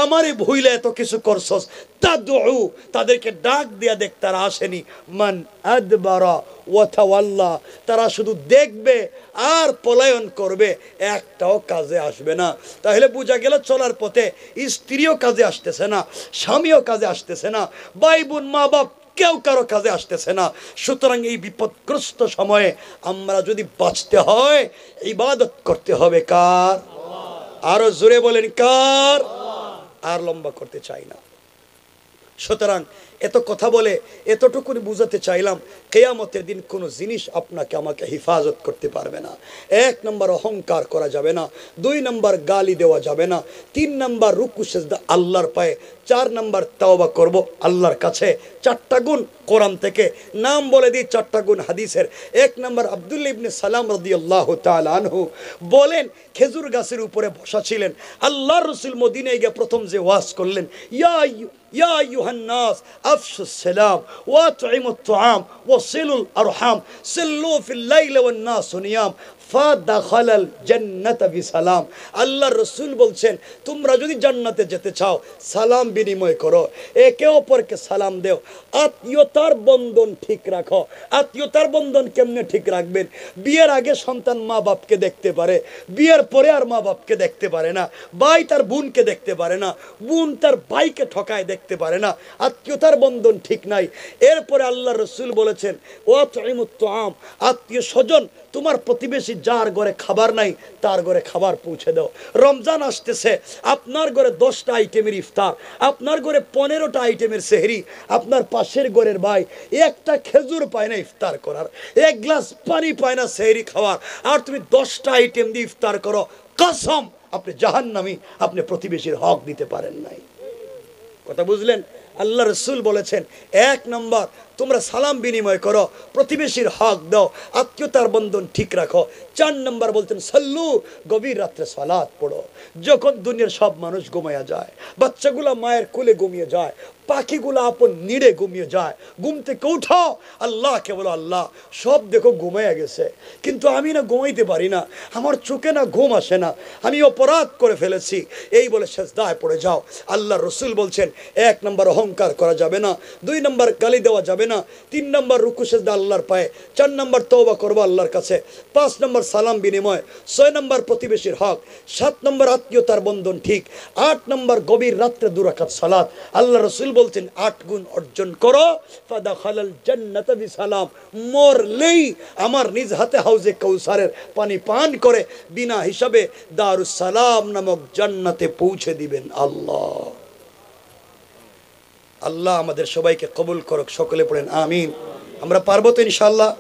আমারে ভুইলে এত কিছু করছস, তাদউ, তাদেরকে ডাক দিয়া দেখ, তারা আসেনি। মান আদবারা ওয়া তাওয়াল্লা, তারা শুধু দেখবে আর পলায়ন করবে, একটাও কাজে আসবে না। তাহলে বোঝা গেল চলার পথে স্ত্রীও কাজে আসতেছে না, স্বামীও কাজে আসতেছে না, ভাই বোন মা বাপ কেউ কারো কাজে আসতেছে না। সুতরাং এই বিপদগ্রস্ত সময়ে আমরা যদি বাঁচতে হয়, ইবাদত করতে হবে কার? আরো জোরে বলেন কার? আর লম্বা করতে চাই না। সুতরাং এত কথা বলে এতটুকুনি বুঝাতে চাইলাম, কিয়ামতের দিন কোনো জিনিস আপনাকে আমাকে হেফাজত করতে পারবে না। 1 নম্বর অহংকার করা যাবে না, 2 নম্বর গালি দেওয়া যাবে না, 3 নম্বর রুকু সিজদা আল্লাহর পায়ে, 4 নম্বর তাওবা করব আল্লাহর কাছে। 4টা গুণ কোরআন থেকে, নাম বলে দিই 4টা গুণ হাদিসের। 1 নম্বর আব্দুল্লাহ ইবনে সালাম রাদিয়াল্লাহু তাআলা আনহু বলেন, খেজুর গাছের উপরে বসা ছিলেন, আল্লাহর রাসূল মদিনায় গিয়ে প্রথম যে ওয়াজ করলেন, ইয়া আইয়ুহান নাস আফশুস সালাম ওয়া আতঈমুত তুআম ওয়া সিলুল আরহাম সিল্লু ফিল লাইলি ওয়ান নাস নিয়াম ফাদাখালাল জান্নাতা বিসালাম। আল্লাহর রাসূল বলছেন, তোমরা যদি জান্নাতে যেতে চাও, সালাম বিনিময় করো, একে অপরকে সালাম দেও, আত্মীয়তার বন্ধন ঠিক রাখো। আত্মীয়তার বন্ধন কেমনে ঠিক রাখবেন? বিয়ের আগে সন্তান মা বাপকে দেখতে পারে, বিয়ের পরে আর মা বাপকে দেখতে পারে না, ভাই তার বোনকে দেখতে পারে না, বোন তার ভাইকে ঠকায় দেখতে পারে না, আত্মীয়তার বন্ধন ঠিক নাই। এরপরে আল্লাহর রাসূল বলেছেন, ওয়া তুইমুত তুআম, আত্মীয় স্বজন, তোমার প্রতিবেশী যার ঘরে খাবার নাই তার ঘরে খাবার পৌঁছে দাও। রমজান আসতেছে, আপনার ঘরে 10টা আইটেমের ইফতার, আপনার ঘরে 15টা আইটেমের সেহরি, আপনার পাশের ঘরের ভাই একটা খেজুর পায় না ইফতার করার, 1 গ্লাস পানি পায় না সেহরি খাওয়ার, আর তুমি 10টা আইটেম দিয়ে ইফতার করো, কসম আপনি জাহান্নামী, আপনি প্রতিবেশীর হক দিতে পারেন নাই। কথা বুঝলেন? আল্লাহ রাসূল বলেছেন, 1 নম্বর তোমরা সালাম বিনিময় করো, প্রতিবেশীর হক দাও, আত্মীয়তার বন্ধন ঠিক রাখো। 4 নম্বর বলতেন, সাল্লু, গভীর রাত্রে সালাত পড়ো। যখন দুনিয়ার সব মানুষ ঘুমায়া যায়, বাচ্চাগুলা মায়ের কোলে ঘুমিয়ে যায়, পাখিগুলো আপন নিড়ে ঘুমিয়ে যায়, ঘুম থেকে উঠাও, আল্লাহকে বলো, আল্লাহ সব দেখো ঘুমাইয়া গেছে, কিন্তু আমি না ঘুমাইতে পারি না, আমার চোখে না ঘুম আসে না, আমি অপরাধ করে ফেলেছি, এই বলে সেজদায় পড়ে যাও। আল্লাহ রাসূল বলছেন, 1 নম্বর অহংকার করা যাবে না, 2 নম্বর গালি দেওয়া যাবে না, 3 নম্বর রুকু সেজদা আল্লাহর পায়ে, 4 নম্বর তওবা করবো আল্লাহর কাছে, 5 নম্বর সালাম বিনিময়, 6 নম্বর প্রতিবেশীর হক, 7 নম্বর আত্মীয়তার বন্ধন ঠিক, 8 নম্বর গভীর রাত্রে 2 রাকাত সালাত। আল্লাহ রাসূল বলছেন, 8 গুণ অর্জন করো, ফাদাখালাল জান্নাতা বিসালাম, মরলেই আমার নিজ হাতে হাউজে কাউসারের পানি পান করে বিনা হিসাবে দারুস সালাম নামক জান্নাতে পৌঁছে দিবেন আল্লাহ। আল্লাহ আমাদের সবাইকে কবুল করুক, সকলে পড়েন আমিন। আমরা পারবো তো ইনশাআল্লাহ?